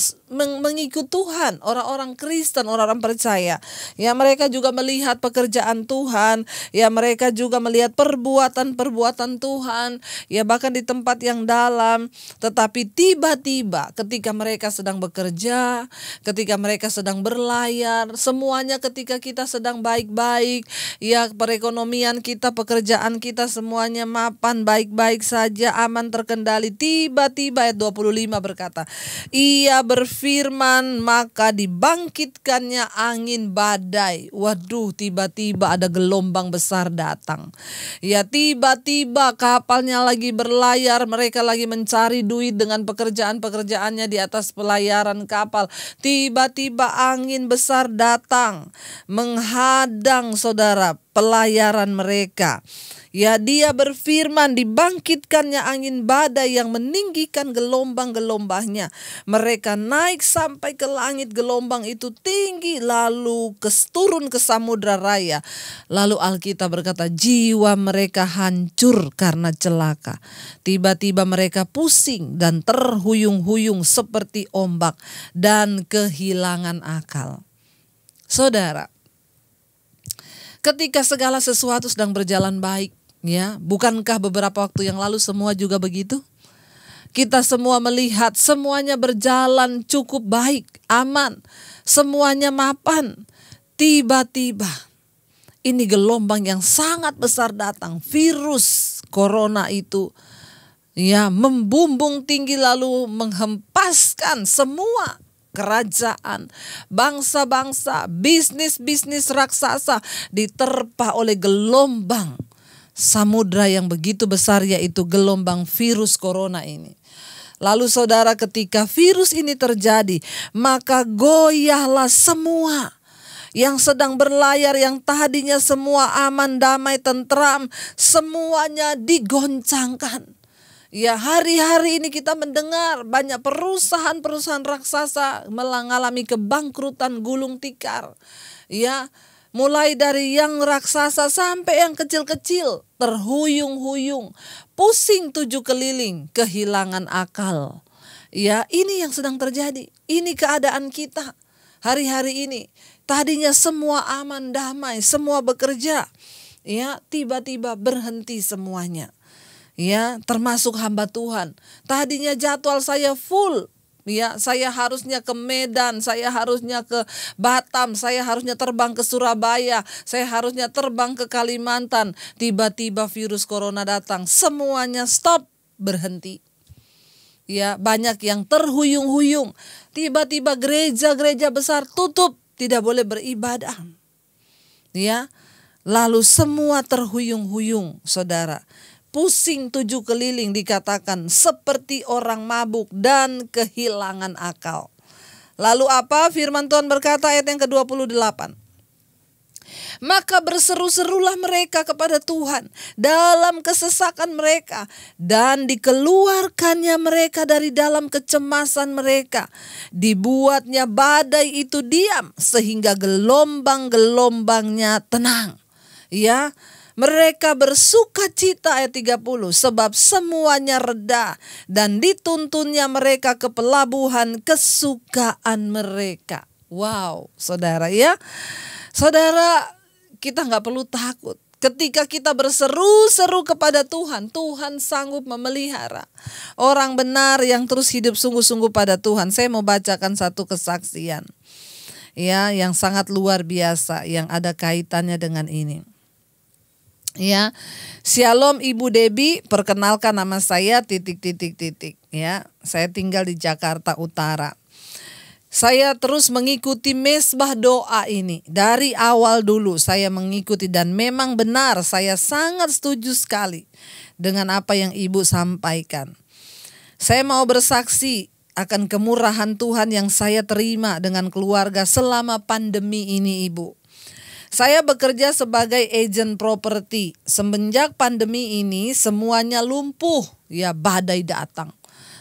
mengikut Tuhan, orang-orang Kristen, orang-orang percaya. Ya, mereka juga melihat pekerjaan Tuhan, ya, mereka juga melihat perbuatan-perbuatan Tuhan, ya, bahkan di tempat yang dalam. Tetapi tiba-tiba ketika mereka sedang bekerja, ketika mereka sedang berlayar, semuanya ketika kita sedang baik-baik, ya, perekonomian kita, pekerjaan kita semuanya mapan, baik-baik saja, aman, terkendali. Tiba-tiba ayat 25 berkata, ia berfirman maka dibangkitkannya angin badai. Waduh, tiba-tiba ada gelombang besar datang. Ya, tiba-tiba kapalnya lagi berlayar, mereka lagi mencari duit dengan pekerjaan-pekerjaannya di atas pelayaran kapal. Tiba-tiba angin besar datang menghadang saudara pelayaran mereka. Ya, dia berfirman dibangkitkannya angin badai yang meninggikan gelombang-gelombangnya. Mereka naik sampai ke langit, gelombang itu tinggi lalu turun ke samudra raya. Lalu Alkitab berkata jiwa mereka hancur karena celaka. Tiba-tiba mereka pusing dan terhuyung-huyung seperti ombak dan kehilangan akal. Saudara, ketika segala sesuatu sedang berjalan baik, ya, bukankah beberapa waktu yang lalu semua juga begitu? Kita semua melihat semuanya berjalan cukup baik, aman, semuanya mapan. Tiba-tiba ini gelombang yang sangat besar datang, virus corona itu, ya, membumbung tinggi lalu menghempaskan semua kerajaan, bangsa-bangsa, bisnis-bisnis raksasa diterpa oleh gelombang samudra yang begitu besar, yaitu gelombang virus corona ini. Lalu saudara, ketika virus ini terjadi, maka goyahlah semua yang sedang berlayar, yang tadinya semua aman, damai, tentram, semuanya digoncangkan. Ya, hari-hari ini kita mendengar banyak perusahaan-perusahaan raksasa mengalami kebangkrutan gulung tikar. Ya, mulai dari yang raksasa sampai yang kecil-kecil, terhuyung-huyung, pusing 7 keliling, kehilangan akal. Ya, ini yang sedang terjadi. Ini keadaan kita hari-hari ini. Tadinya semua aman, damai, semua bekerja. Ya, tiba-tiba berhenti semuanya. Ya, termasuk hamba Tuhan. Tadinya jadwal saya full. Ya, saya harusnya ke Medan, saya harusnya ke Batam, saya harusnya terbang ke Surabaya, saya harusnya terbang ke Kalimantan. Tiba-tiba virus corona datang, semuanya stop, berhenti. ya banyak yang terhuyung-huyung. Tiba-tiba gereja-gereja besar tutup, tidak boleh beribadah. Ya, lalu semua terhuyung-huyung, saudara. Pusing 7 keliling, dikatakan seperti orang mabuk dan kehilangan akal. Lalu apa? Firman Tuhan berkata ayat yang ke-28. Maka berseru-serulah mereka kepada Tuhan dalam kesesakan mereka, dan dikeluarkannya mereka dari dalam kecemasan mereka. Dibuatnya badai itu diam sehingga gelombang-gelombangnya tenang. Ya, mereka bersuka cita ayat 30 sebab semuanya reda, dan dituntunnya mereka ke pelabuhan kesukaan mereka. Wow, saudara ya. Saudara, kita nggak perlu takut. Ketika kita berseru-seru kepada Tuhan, Tuhan sanggup memelihara orang benar yang terus hidup sungguh-sungguh pada Tuhan. Saya mau bacakan satu kesaksian ya yang sangat luar biasa yang ada kaitannya dengan ini. Ya, Shalom Ibu Debbie, perkenalkan nama saya ... ya. Saya tinggal di Jakarta Utara. Saya terus mengikuti mesbah doa ini. Dari awal dulu saya mengikuti, dan memang benar saya sangat setuju sekali dengan apa yang Ibu sampaikan. Saya mau bersaksi akan kemurahan Tuhan yang saya terima dengan keluarga selama pandemi ini, Ibu. Saya bekerja sebagai agen properti. Semenjak pandemi ini semuanya lumpuh, ya badai datang.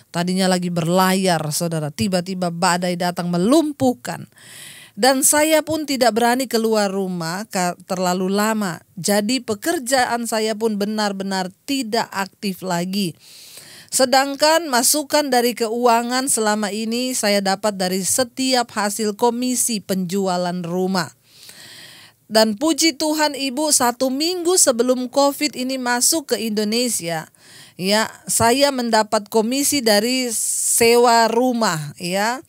Tadinya lagi berlayar, saudara, tiba-tiba badai datang melumpuhkan. Dan saya pun tidak berani keluar rumah terlalu lama. Jadi pekerjaan saya pun benar-benar tidak aktif lagi. Sedangkan masukan dari keuangan selama ini saya dapat dari setiap hasil komisi penjualan rumah. Dan puji Tuhan Ibu, 1 minggu sebelum COVID ini masuk ke Indonesia, ya, saya mendapat komisi dari sewa rumah, ya.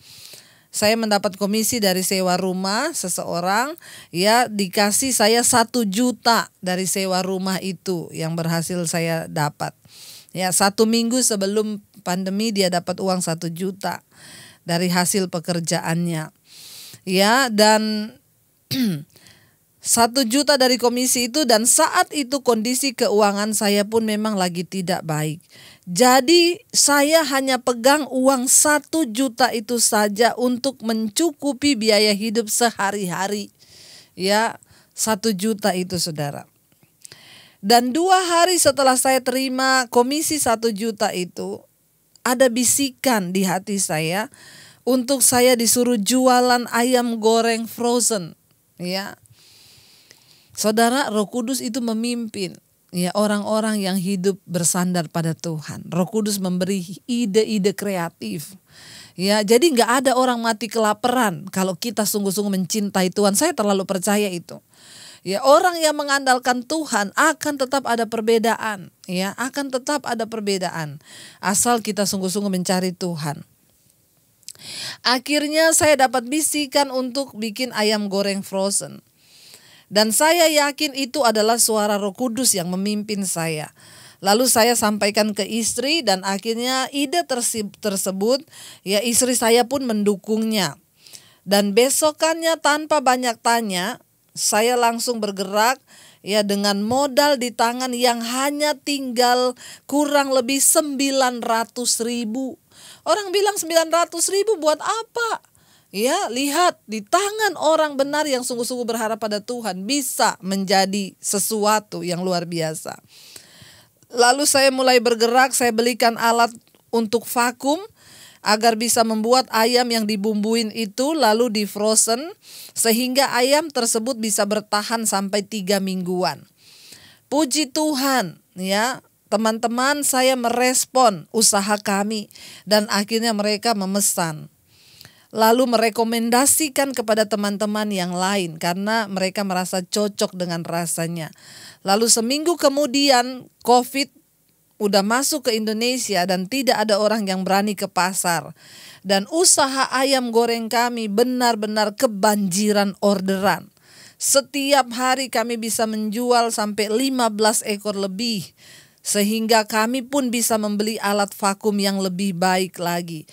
Saya mendapat komisi dari sewa rumah seseorang, ya, dikasih saya 1 juta dari sewa rumah itu yang berhasil saya dapat. Ya, 1 minggu sebelum pandemi dia dapat uang 1 juta dari hasil pekerjaannya. Ya, dan 1 juta dari komisi itu, dan saat itu kondisi keuangan saya pun memang lagi tidak baik. Jadi saya hanya pegang uang 1 juta itu saja untuk mencukupi biaya hidup sehari-hari. Ya, 1 juta itu, saudara. Dan 2 hari setelah saya terima komisi 1 juta itu, ada bisikan di hati saya untuk saya disuruh jualan ayam goreng frozen. Ya, saudara, Roh Kudus itu memimpin, ya, orang-orang yang hidup bersandar pada Tuhan. Roh Kudus memberi ide-ide kreatif. Ya, jadi nggak ada orang mati kelaparan kalau kita sungguh-sungguh mencintai Tuhan. Saya terlalu percaya itu. Ya, orang yang mengandalkan Tuhan akan tetap ada perbedaan, ya, akan tetap ada perbedaan asal kita sungguh-sungguh mencari Tuhan. Akhirnya saya dapat bisikan untuk bikin ayam goreng frozen. Dan saya yakin itu adalah suara Roh Kudus yang memimpin saya. Lalu saya sampaikan ke istri, dan akhirnya ide tersebut, ya, istri saya pun mendukungnya. Dan besokannya tanpa banyak tanya, saya langsung bergerak, ya, dengan modal di tangan yang hanya tinggal kurang lebih 900.000. Orang bilang 900.000 buat apa? Ya, lihat, di tangan orang benar yang sungguh-sungguh berharap pada Tuhan bisa menjadi sesuatu yang luar biasa. Lalu saya mulai bergerak, saya belikan alat untuk vakum agar bisa membuat ayam yang dibumbuin itu lalu di frozen sehingga ayam tersebut bisa bertahan sampai 3 mingguan. Puji Tuhan, ya, teman-teman saya merespon usaha kami dan akhirnya mereka memesan. Lalu merekomendasikan kepada teman-teman yang lain karena mereka merasa cocok dengan rasanya. Lalu seminggu kemudian COVID udah masuk ke Indonesia dan tidak ada orang yang berani ke pasar. Dan usaha ayam goreng kami benar-benar kebanjiran orderan. Setiap hari kami bisa menjual sampai 15 ekor lebih sehingga kami pun bisa membeli alat vakum yang lebih baik lagi.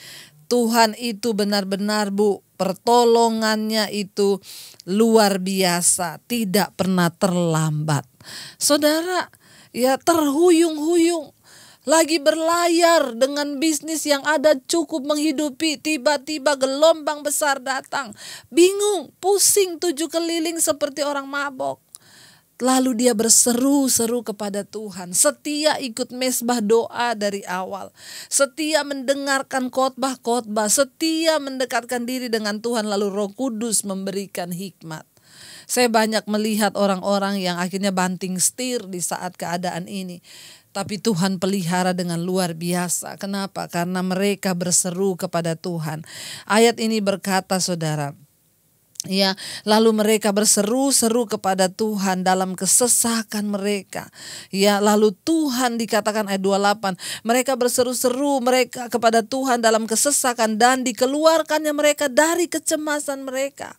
Tuhan itu benar-benar, Bu, pertolongannya itu luar biasa, tidak pernah terlambat. Saudara, ya terhuyung-huyung, lagi berlayar dengan bisnis yang ada cukup menghidupi, tiba-tiba gelombang besar datang. Bingung, pusing 7 keliling seperti orang mabok. Lalu dia berseru-seru kepada Tuhan, setia ikut mesbah doa dari awal, setia mendengarkan khotbah-khotbah, setia mendekatkan diri dengan Tuhan, lalu Roh Kudus memberikan hikmat. Saya banyak melihat orang-orang yang akhirnya banting setir di saat keadaan ini. Tapi Tuhan pelihara dengan luar biasa. Kenapa? Karena mereka berseru kepada Tuhan. Ayat ini berkata, saudara, ya, lalu mereka berseru-seru kepada Tuhan dalam kesesakan mereka. Ya, lalu Tuhan dikatakan ayat 28, mereka berseru-seru mereka kepada Tuhan dalam kesesakan dan dikeluarkannya mereka dari kecemasan mereka.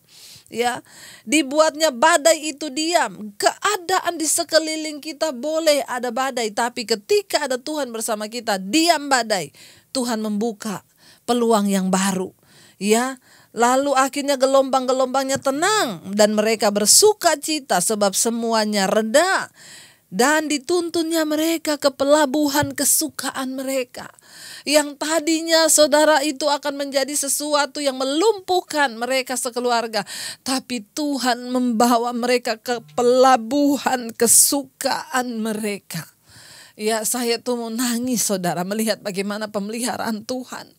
Ya, dibuatnya badai itu diam. Keadaan di sekeliling kita boleh ada badai, tapi ketika ada Tuhan bersama kita, diam badai. Tuhan membuka peluang yang baru. Ya, lalu akhirnya gelombang-gelombangnya tenang dan mereka bersuka cita sebab semuanya reda. Dan dituntunnya mereka ke pelabuhan kesukaan mereka. Yang tadinya saudara itu akan menjadi sesuatu yang melumpuhkan mereka sekeluarga. Tapi Tuhan membawa mereka ke pelabuhan kesukaan mereka. Ya, saya tuh mau nangis saudara melihat bagaimana pemeliharaan Tuhan.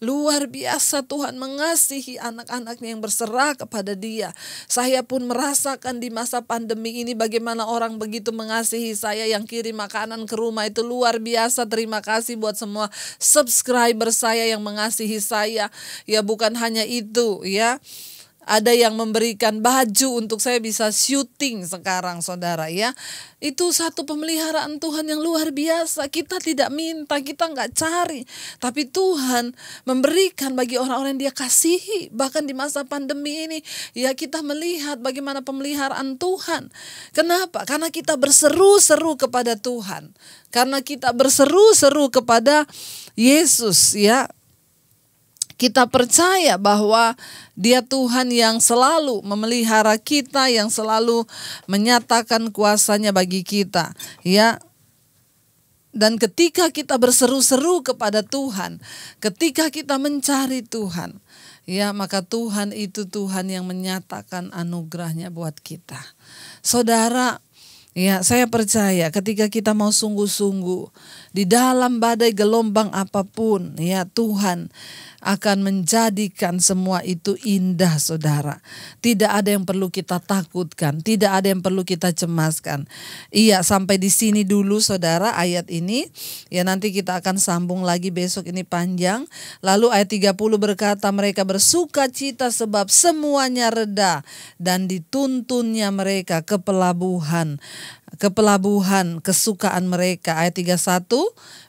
Luar biasa, Tuhan mengasihi anak-anaknya yang berserah kepada Dia. Saya pun merasakan di masa pandemi ini bagaimana orang begitu mengasihi saya, yang kirim makanan ke rumah itu luar biasa. Terima kasih buat semua subscriber saya yang mengasihi saya. Ya, bukan hanya itu ya. Ada yang memberikan baju untuk saya bisa syuting sekarang saudara ya. Itu satu pemeliharaan Tuhan yang luar biasa. Kita tidak minta, kita nggak cari. Tapi Tuhan memberikan bagi orang-orang yang Dia kasihi. Bahkan di masa pandemi ini ya kita melihat bagaimana pemeliharaan Tuhan. Kenapa? Karena kita berseru-seru kepada Tuhan. Karena kita berseru-seru kepada Yesus ya. Kita percaya bahwa Dia Tuhan yang selalu memelihara kita, yang selalu menyatakan kuasa-Nya bagi kita, ya. Dan ketika kita berseru-seru kepada Tuhan, ketika kita mencari Tuhan, ya, maka Tuhan itu Tuhan yang menyatakan anugerah-Nya buat kita. Saudara, ya, saya percaya ketika kita mau sungguh-sungguh di dalam badai gelombang apapun, ya, Tuhan akan menjadikan semua itu indah saudara. Tidak ada yang perlu kita takutkan, tidak ada yang perlu kita cemaskan. Iya, sampai di sini dulu saudara ayat ini. Ya, nanti kita akan sambung lagi besok, ini panjang. Lalu ayat 30 berkata, mereka bersuka cita sebab semuanya reda dan dituntunnya mereka ke pelabuhan kesukaan mereka. Ayat 31,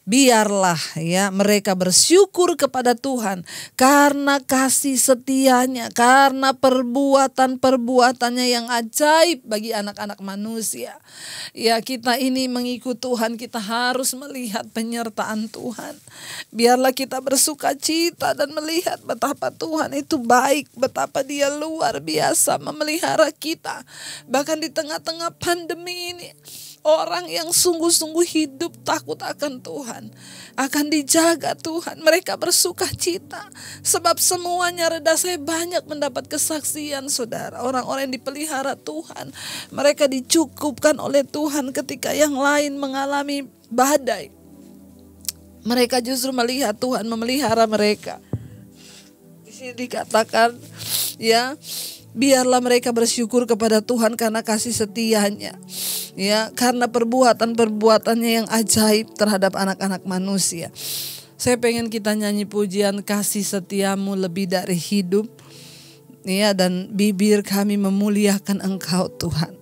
biarlah ya mereka bersyukur kepada Tuhan karena kasih setianya, karena perbuatan-perbuatannya yang ajaib bagi anak-anak manusia. Ya, kita ini mengikut Tuhan, kita harus melihat penyertaan Tuhan. Biarlah kita bersuka cita dan melihat betapa Tuhan itu baik, betapa Dia luar biasa memelihara kita. Bahkan di tengah-tengah pandemi ini, orang yang sungguh-sungguh hidup takut akan Tuhan akan dijaga Tuhan. Mereka bersuka cita sebab semuanya reda. Saya banyak mendapat kesaksian saudara, orang-orang yang dipelihara Tuhan, mereka dicukupkan oleh Tuhan ketika yang lain mengalami badai. Mereka justru melihat Tuhan memelihara mereka. Di sini dikatakan ya, biarlah mereka bersyukur kepada Tuhan karena kasih setia-Nya. Ya, karena perbuatan-perbuatannya yang ajaib terhadap anak-anak manusia. Saya pengen kita nyanyi pujian kasih setiamu lebih dari hidup. Ya, dan bibir kami memuliakan Engkau Tuhan.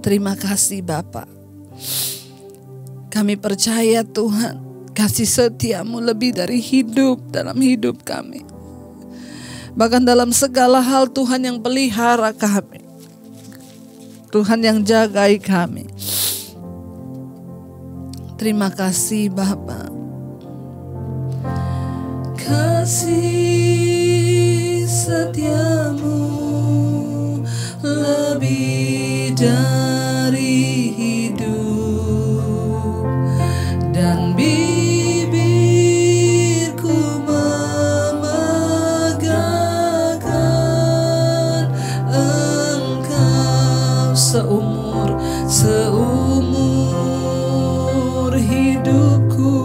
Terima kasih Bapa. Kami percaya Tuhan, kasih setiamu lebih dari hidup dalam hidup kami. Bahkan dalam segala hal Tuhan yang pelihara kami. Tuhan yang jagai kami. Terima kasih Bapa. Kasih setiamu lebih dari hidup, dan bibirku memegahkan Engkau seumur hidupku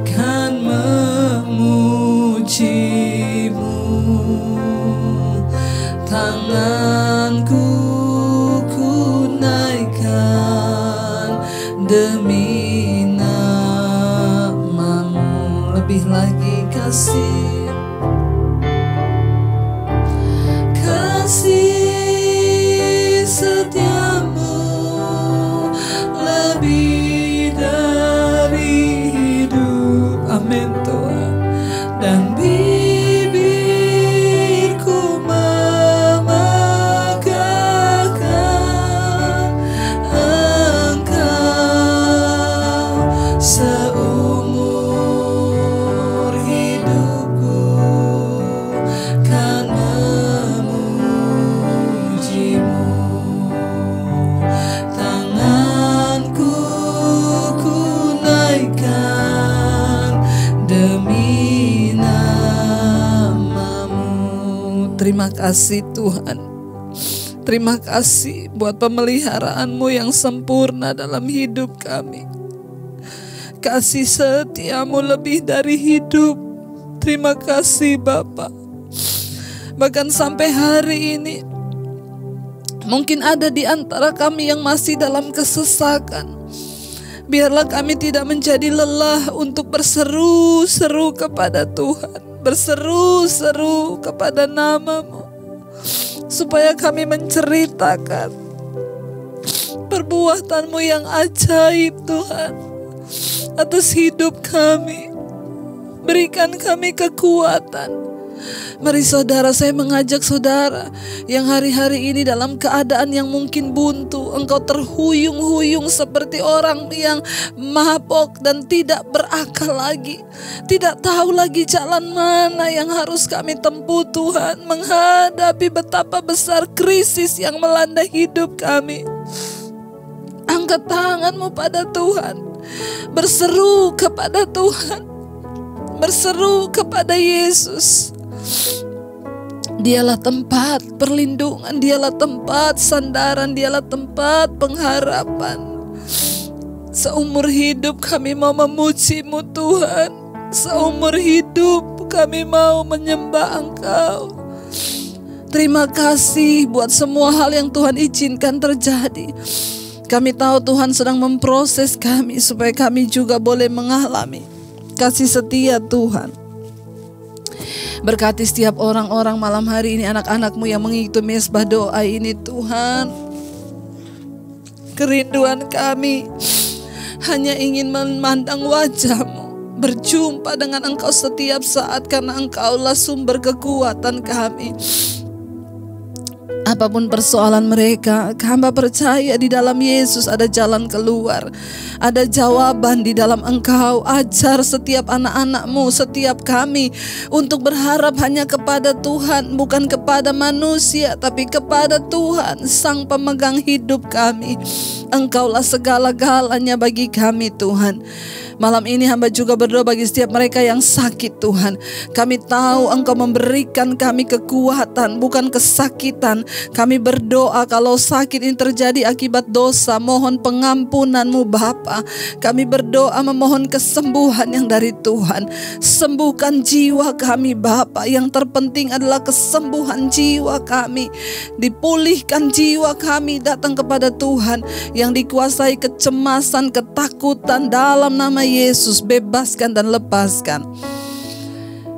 kan memujimu. Tanganku ku naikkan demi nama-Mu. Lebih lagi kasih setiamu lebih dari hidup. Amin Tuhan. Dan bibirku memegahkan Engkau seumur hidupku kan memujimu. Tanganku ku naikkan demi nama-Mu. Terima kasih Tuhan. Terima kasih buat pemeliharaan-Mu yang sempurna dalam hidup kami. Kasih setia-Mu lebih dari hidup. Terima kasih Bapa. Bahkan sampai hari ini mungkin ada di antara kami yang masih dalam kesesakan. Biarlah kami tidak menjadi lelah untuk berseru-seru kepada Tuhan, berseru-seru kepada nama-Mu, supaya kami menceritakan perbuatan-Mu yang ajaib Tuhan atas hidup kami. Berikan kami kekuatan. Mari saudara, saya mengajak saudara yang hari-hari ini dalam keadaan yang mungkin buntu, engkau terhuyung-huyung seperti orang yang mabok dan tidak berakal lagi, tidak tahu lagi jalan mana yang harus kami tempuh Tuhan, menghadapi betapa besar krisis yang melanda hidup kami. Angkat tanganmu pada Tuhan, berseru kepada Tuhan, berseru kepada Yesus. Dialah tempat perlindungan, dialah tempat sandaran, dialah tempat pengharapan. Seumur hidup kami mau memuji-Mu Tuhan. Seumur hidup kami mau menyembah Engkau. Terima kasih buat semua hal yang Tuhan izinkan terjadi. Kami tahu Tuhan sedang memproses kami supaya kami juga boleh mengalami kasih setia Tuhan. Berkati setiap orang-orang malam hari ini, anak-anak-Mu yang mengikuti mesbah doa ini Tuhan. Kerinduan kami hanya ingin memandang wajah-Mu, berjumpa dengan Engkau setiap saat, karena Engkaulah sumber kekuatan kami. Apapun persoalan mereka, hamba percaya di dalam Yesus ada jalan keluar, ada jawaban di dalam Engkau. Ajar setiap anak-anak-Mu, setiap kami untuk berharap hanya kepada Tuhan, bukan kepada manusia, tapi kepada Tuhan, Sang Pemegang hidup kami. Engkaulah segala-galanya bagi kami Tuhan. Malam ini hamba juga berdoa bagi setiap mereka yang sakit Tuhan. Kami tahu Engkau memberikan kami kekuatan, bukan kesakitan. Kami berdoa kalau sakit ini terjadi akibat dosa, mohon pengampunan-Mu Bapa. Kami berdoa memohon kesembuhan yang dari Tuhan. Sembuhkan jiwa kami Bapa. Yang terpenting adalah kesembuhan jiwa kami. Dipulihkan jiwa kami datang kepada Tuhan. Yang dikuasai kecemasan, ketakutan, dalam nama Yesus bebaskan dan lepaskan.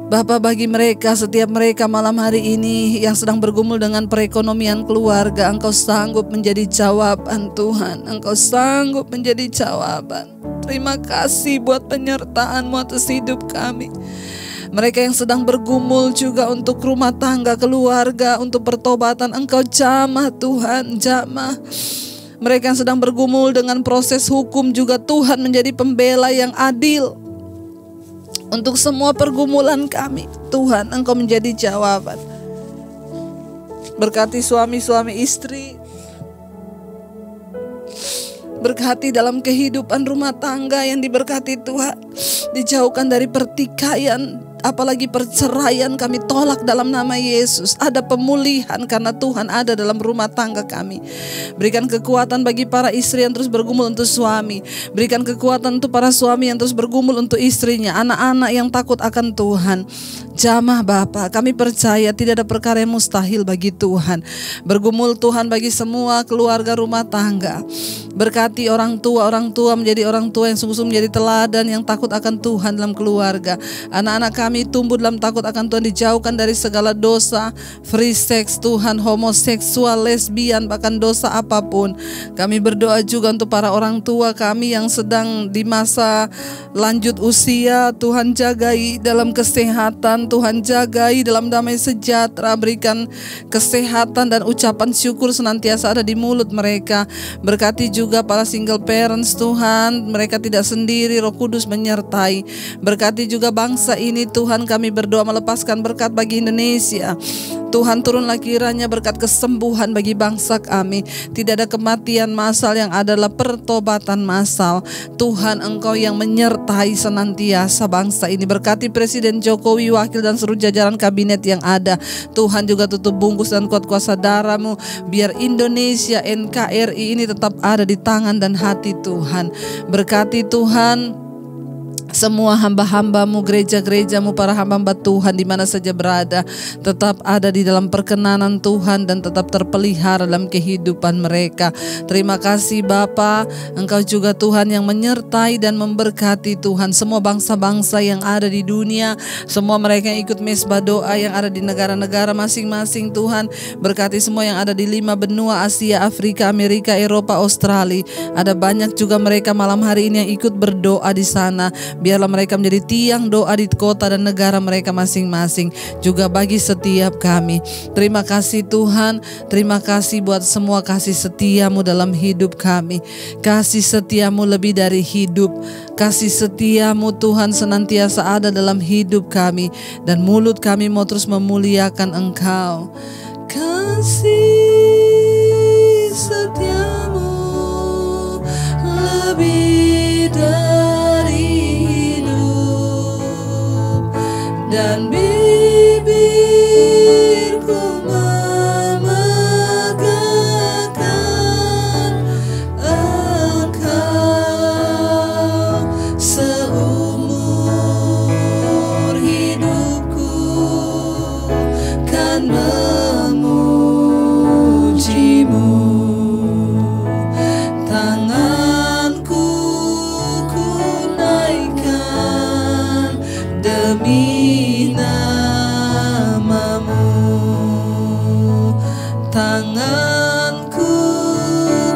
Bapa, bagi mereka, setiap mereka malam hari ini yang sedang bergumul dengan perekonomian keluarga, Engkau sanggup menjadi jawaban Tuhan. Engkau sanggup menjadi jawaban. Terima kasih buat penyertaan-Mu atas hidup kami. Mereka yang sedang bergumul juga untuk rumah tangga, keluarga, untuk pertobatan, Engkau jamah Tuhan, jamah. Mereka yang sedang bergumul dengan proses hukum juga Tuhan menjadi pembela yang adil. Untuk semua pergumulan kami, Tuhan, Engkau menjadi jawaban. Berkati suami-suami istri, berkati dalam kehidupan rumah tangga yang diberkati Tuhan. Dijauhkan dari pertikaian, apalagi perceraian, kami tolak dalam nama Yesus. Ada pemulihan karena Tuhan ada dalam rumah tangga kami. Berikan kekuatan bagi para istri yang terus bergumul untuk suami. Berikan kekuatan untuk para suami yang terus bergumul untuk istrinya. Anak-anak yang takut akan Tuhan. Jamah Bapa, kami percaya tidak ada perkara yang mustahil bagi Tuhan. Bergumul Tuhan bagi semua keluarga rumah tangga. Berkati orang tua menjadi orang tua yang sungguh-sungguh menjadi teladan, yang takut akan Tuhan dalam keluarga. Anak-anak kami tumbuh dalam takut akan Tuhan, dijauhkan dari segala dosa, free sex Tuhan, homoseksual, lesbian, bahkan dosa apapun. Kami berdoa juga untuk para orang tua kami yang sedang di masa lanjut usia. Tuhan jagai dalam kesehatan, Tuhan jagai dalam damai sejahtera. Berikan kesehatan dan ucapan syukur senantiasa ada di mulut mereka. Berkati juga para single parents Tuhan, mereka tidak sendiri, Roh Kudus menyertai. Berkati juga bangsa ini Tuhan, kami berdoa melepaskan berkat bagi Indonesia. Tuhan, turunlah kiranya berkat kesembuhan bagi bangsa kami. Tidak ada kematian massal, yang adalah pertobatan massal. Tuhan, Engkau yang menyertai senantiasa bangsa ini. Berkati Presiden Jokowi, wakil dan seluruh jajaran kabinet yang ada. Tuhan juga tutup bungkus dan kuat kuasa darah-Mu, biar Indonesia NKRI ini tetap ada di tangan dan hati Tuhan. Berkati Tuhan semua hamba-hamba-Mu, gereja-gereja-Mu, para hamba-hamba Tuhan di mana saja berada, tetap ada di dalam perkenanan Tuhan dan tetap terpelihara dalam kehidupan mereka. Terima kasih Bapa, Engkau juga Tuhan yang menyertai dan memberkati Tuhan semua bangsa-bangsa yang ada di dunia, semua mereka yang ikut mesbah doa yang ada di negara-negara masing-masing Tuhan. Berkati semua yang ada di 5 benua, Asia, Afrika, Amerika, Eropa, Australia. Ada banyak juga mereka malam hari ini yang ikut berdoa di sana. Biarlah mereka menjadi tiang doa di kota dan negara mereka masing-masing, juga bagi setiap kami. Terima kasih Tuhan, terima kasih buat semua kasih setia-Mu dalam hidup kami. Kasih setia-Mu lebih dari hidup. Kasih setia-Mu Tuhan senantiasa ada dalam hidup kami, dan mulut kami mau terus memuliakan Engkau. Kasih setia-Mu lebih dari dan bibirku memegahkan Engkau. Seumur hidupku kan memuji-Mu. Tanganku ku naikkan demi tanganku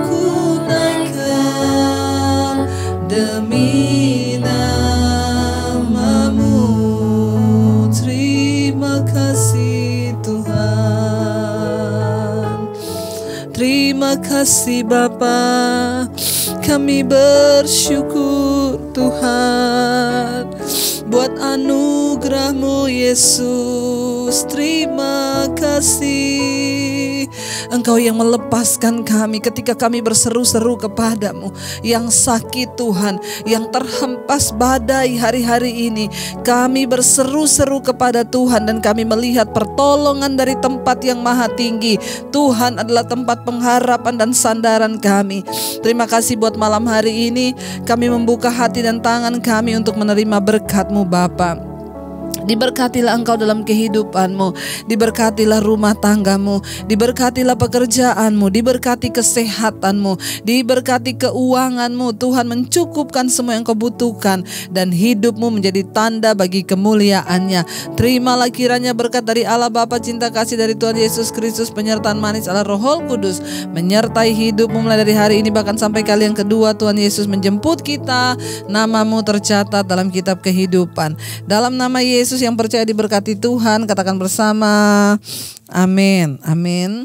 ku naikkan demi nama-Mu. Terima kasih Tuhan. Terima kasih Bapa. Kami bersyukur Tuhan buat anugerah-Mu Yesus. Terima kasih. Engkau yang melepaskan kami ketika kami berseru-seru kepada-Mu. Yang sakit Tuhan, yang terhempas badai hari-hari ini, kami berseru-seru kepada Tuhan dan kami melihat pertolongan dari tempat yang maha tinggi. Tuhan adalah tempat pengharapan dan sandaran kami. Terima kasih buat malam hari ini. Kami membuka hati dan tangan kami untuk menerima berkat-Mu Bapa. Diberkatilah Engkau dalam kehidupan-Mu, diberkatilah rumah tangga-Mu, diberkatilah pekerjaan-Mu, diberkati kesehatan-Mu, diberkati keuangan-Mu. Tuhan mencukupkan semua yang Kau butuhkan, dan hidup-Mu menjadi tanda bagi kemuliaan-Nya. Terimalah kiranya berkat dari Allah Bapa, cinta kasih dari Tuhan Yesus Kristus, penyertaan manis Allah Roh Kudus menyertai hidup-Mu mulai dari hari ini bahkan sampai kali yang kedua Tuhan Yesus menjemput kita. Nama-Mu tercatat dalam kitab kehidupan. Dalam nama Yesus Yesus yang percaya diberkati Tuhan, katakan bersama, amin, amin.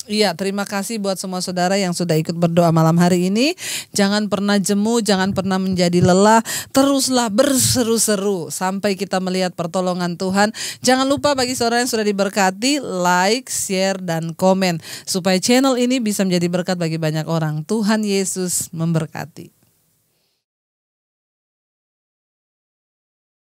Iya, terima kasih buat semua saudara yang sudah ikut berdoa malam hari ini. Jangan pernah jemu, jangan pernah menjadi lelah. Teruslah berseru-seru sampai kita melihat pertolongan Tuhan. Jangan lupa bagi saudara yang sudah diberkati, like, share, dan komen. Supaya channel ini bisa menjadi berkat bagi banyak orang. Tuhan Yesus memberkati.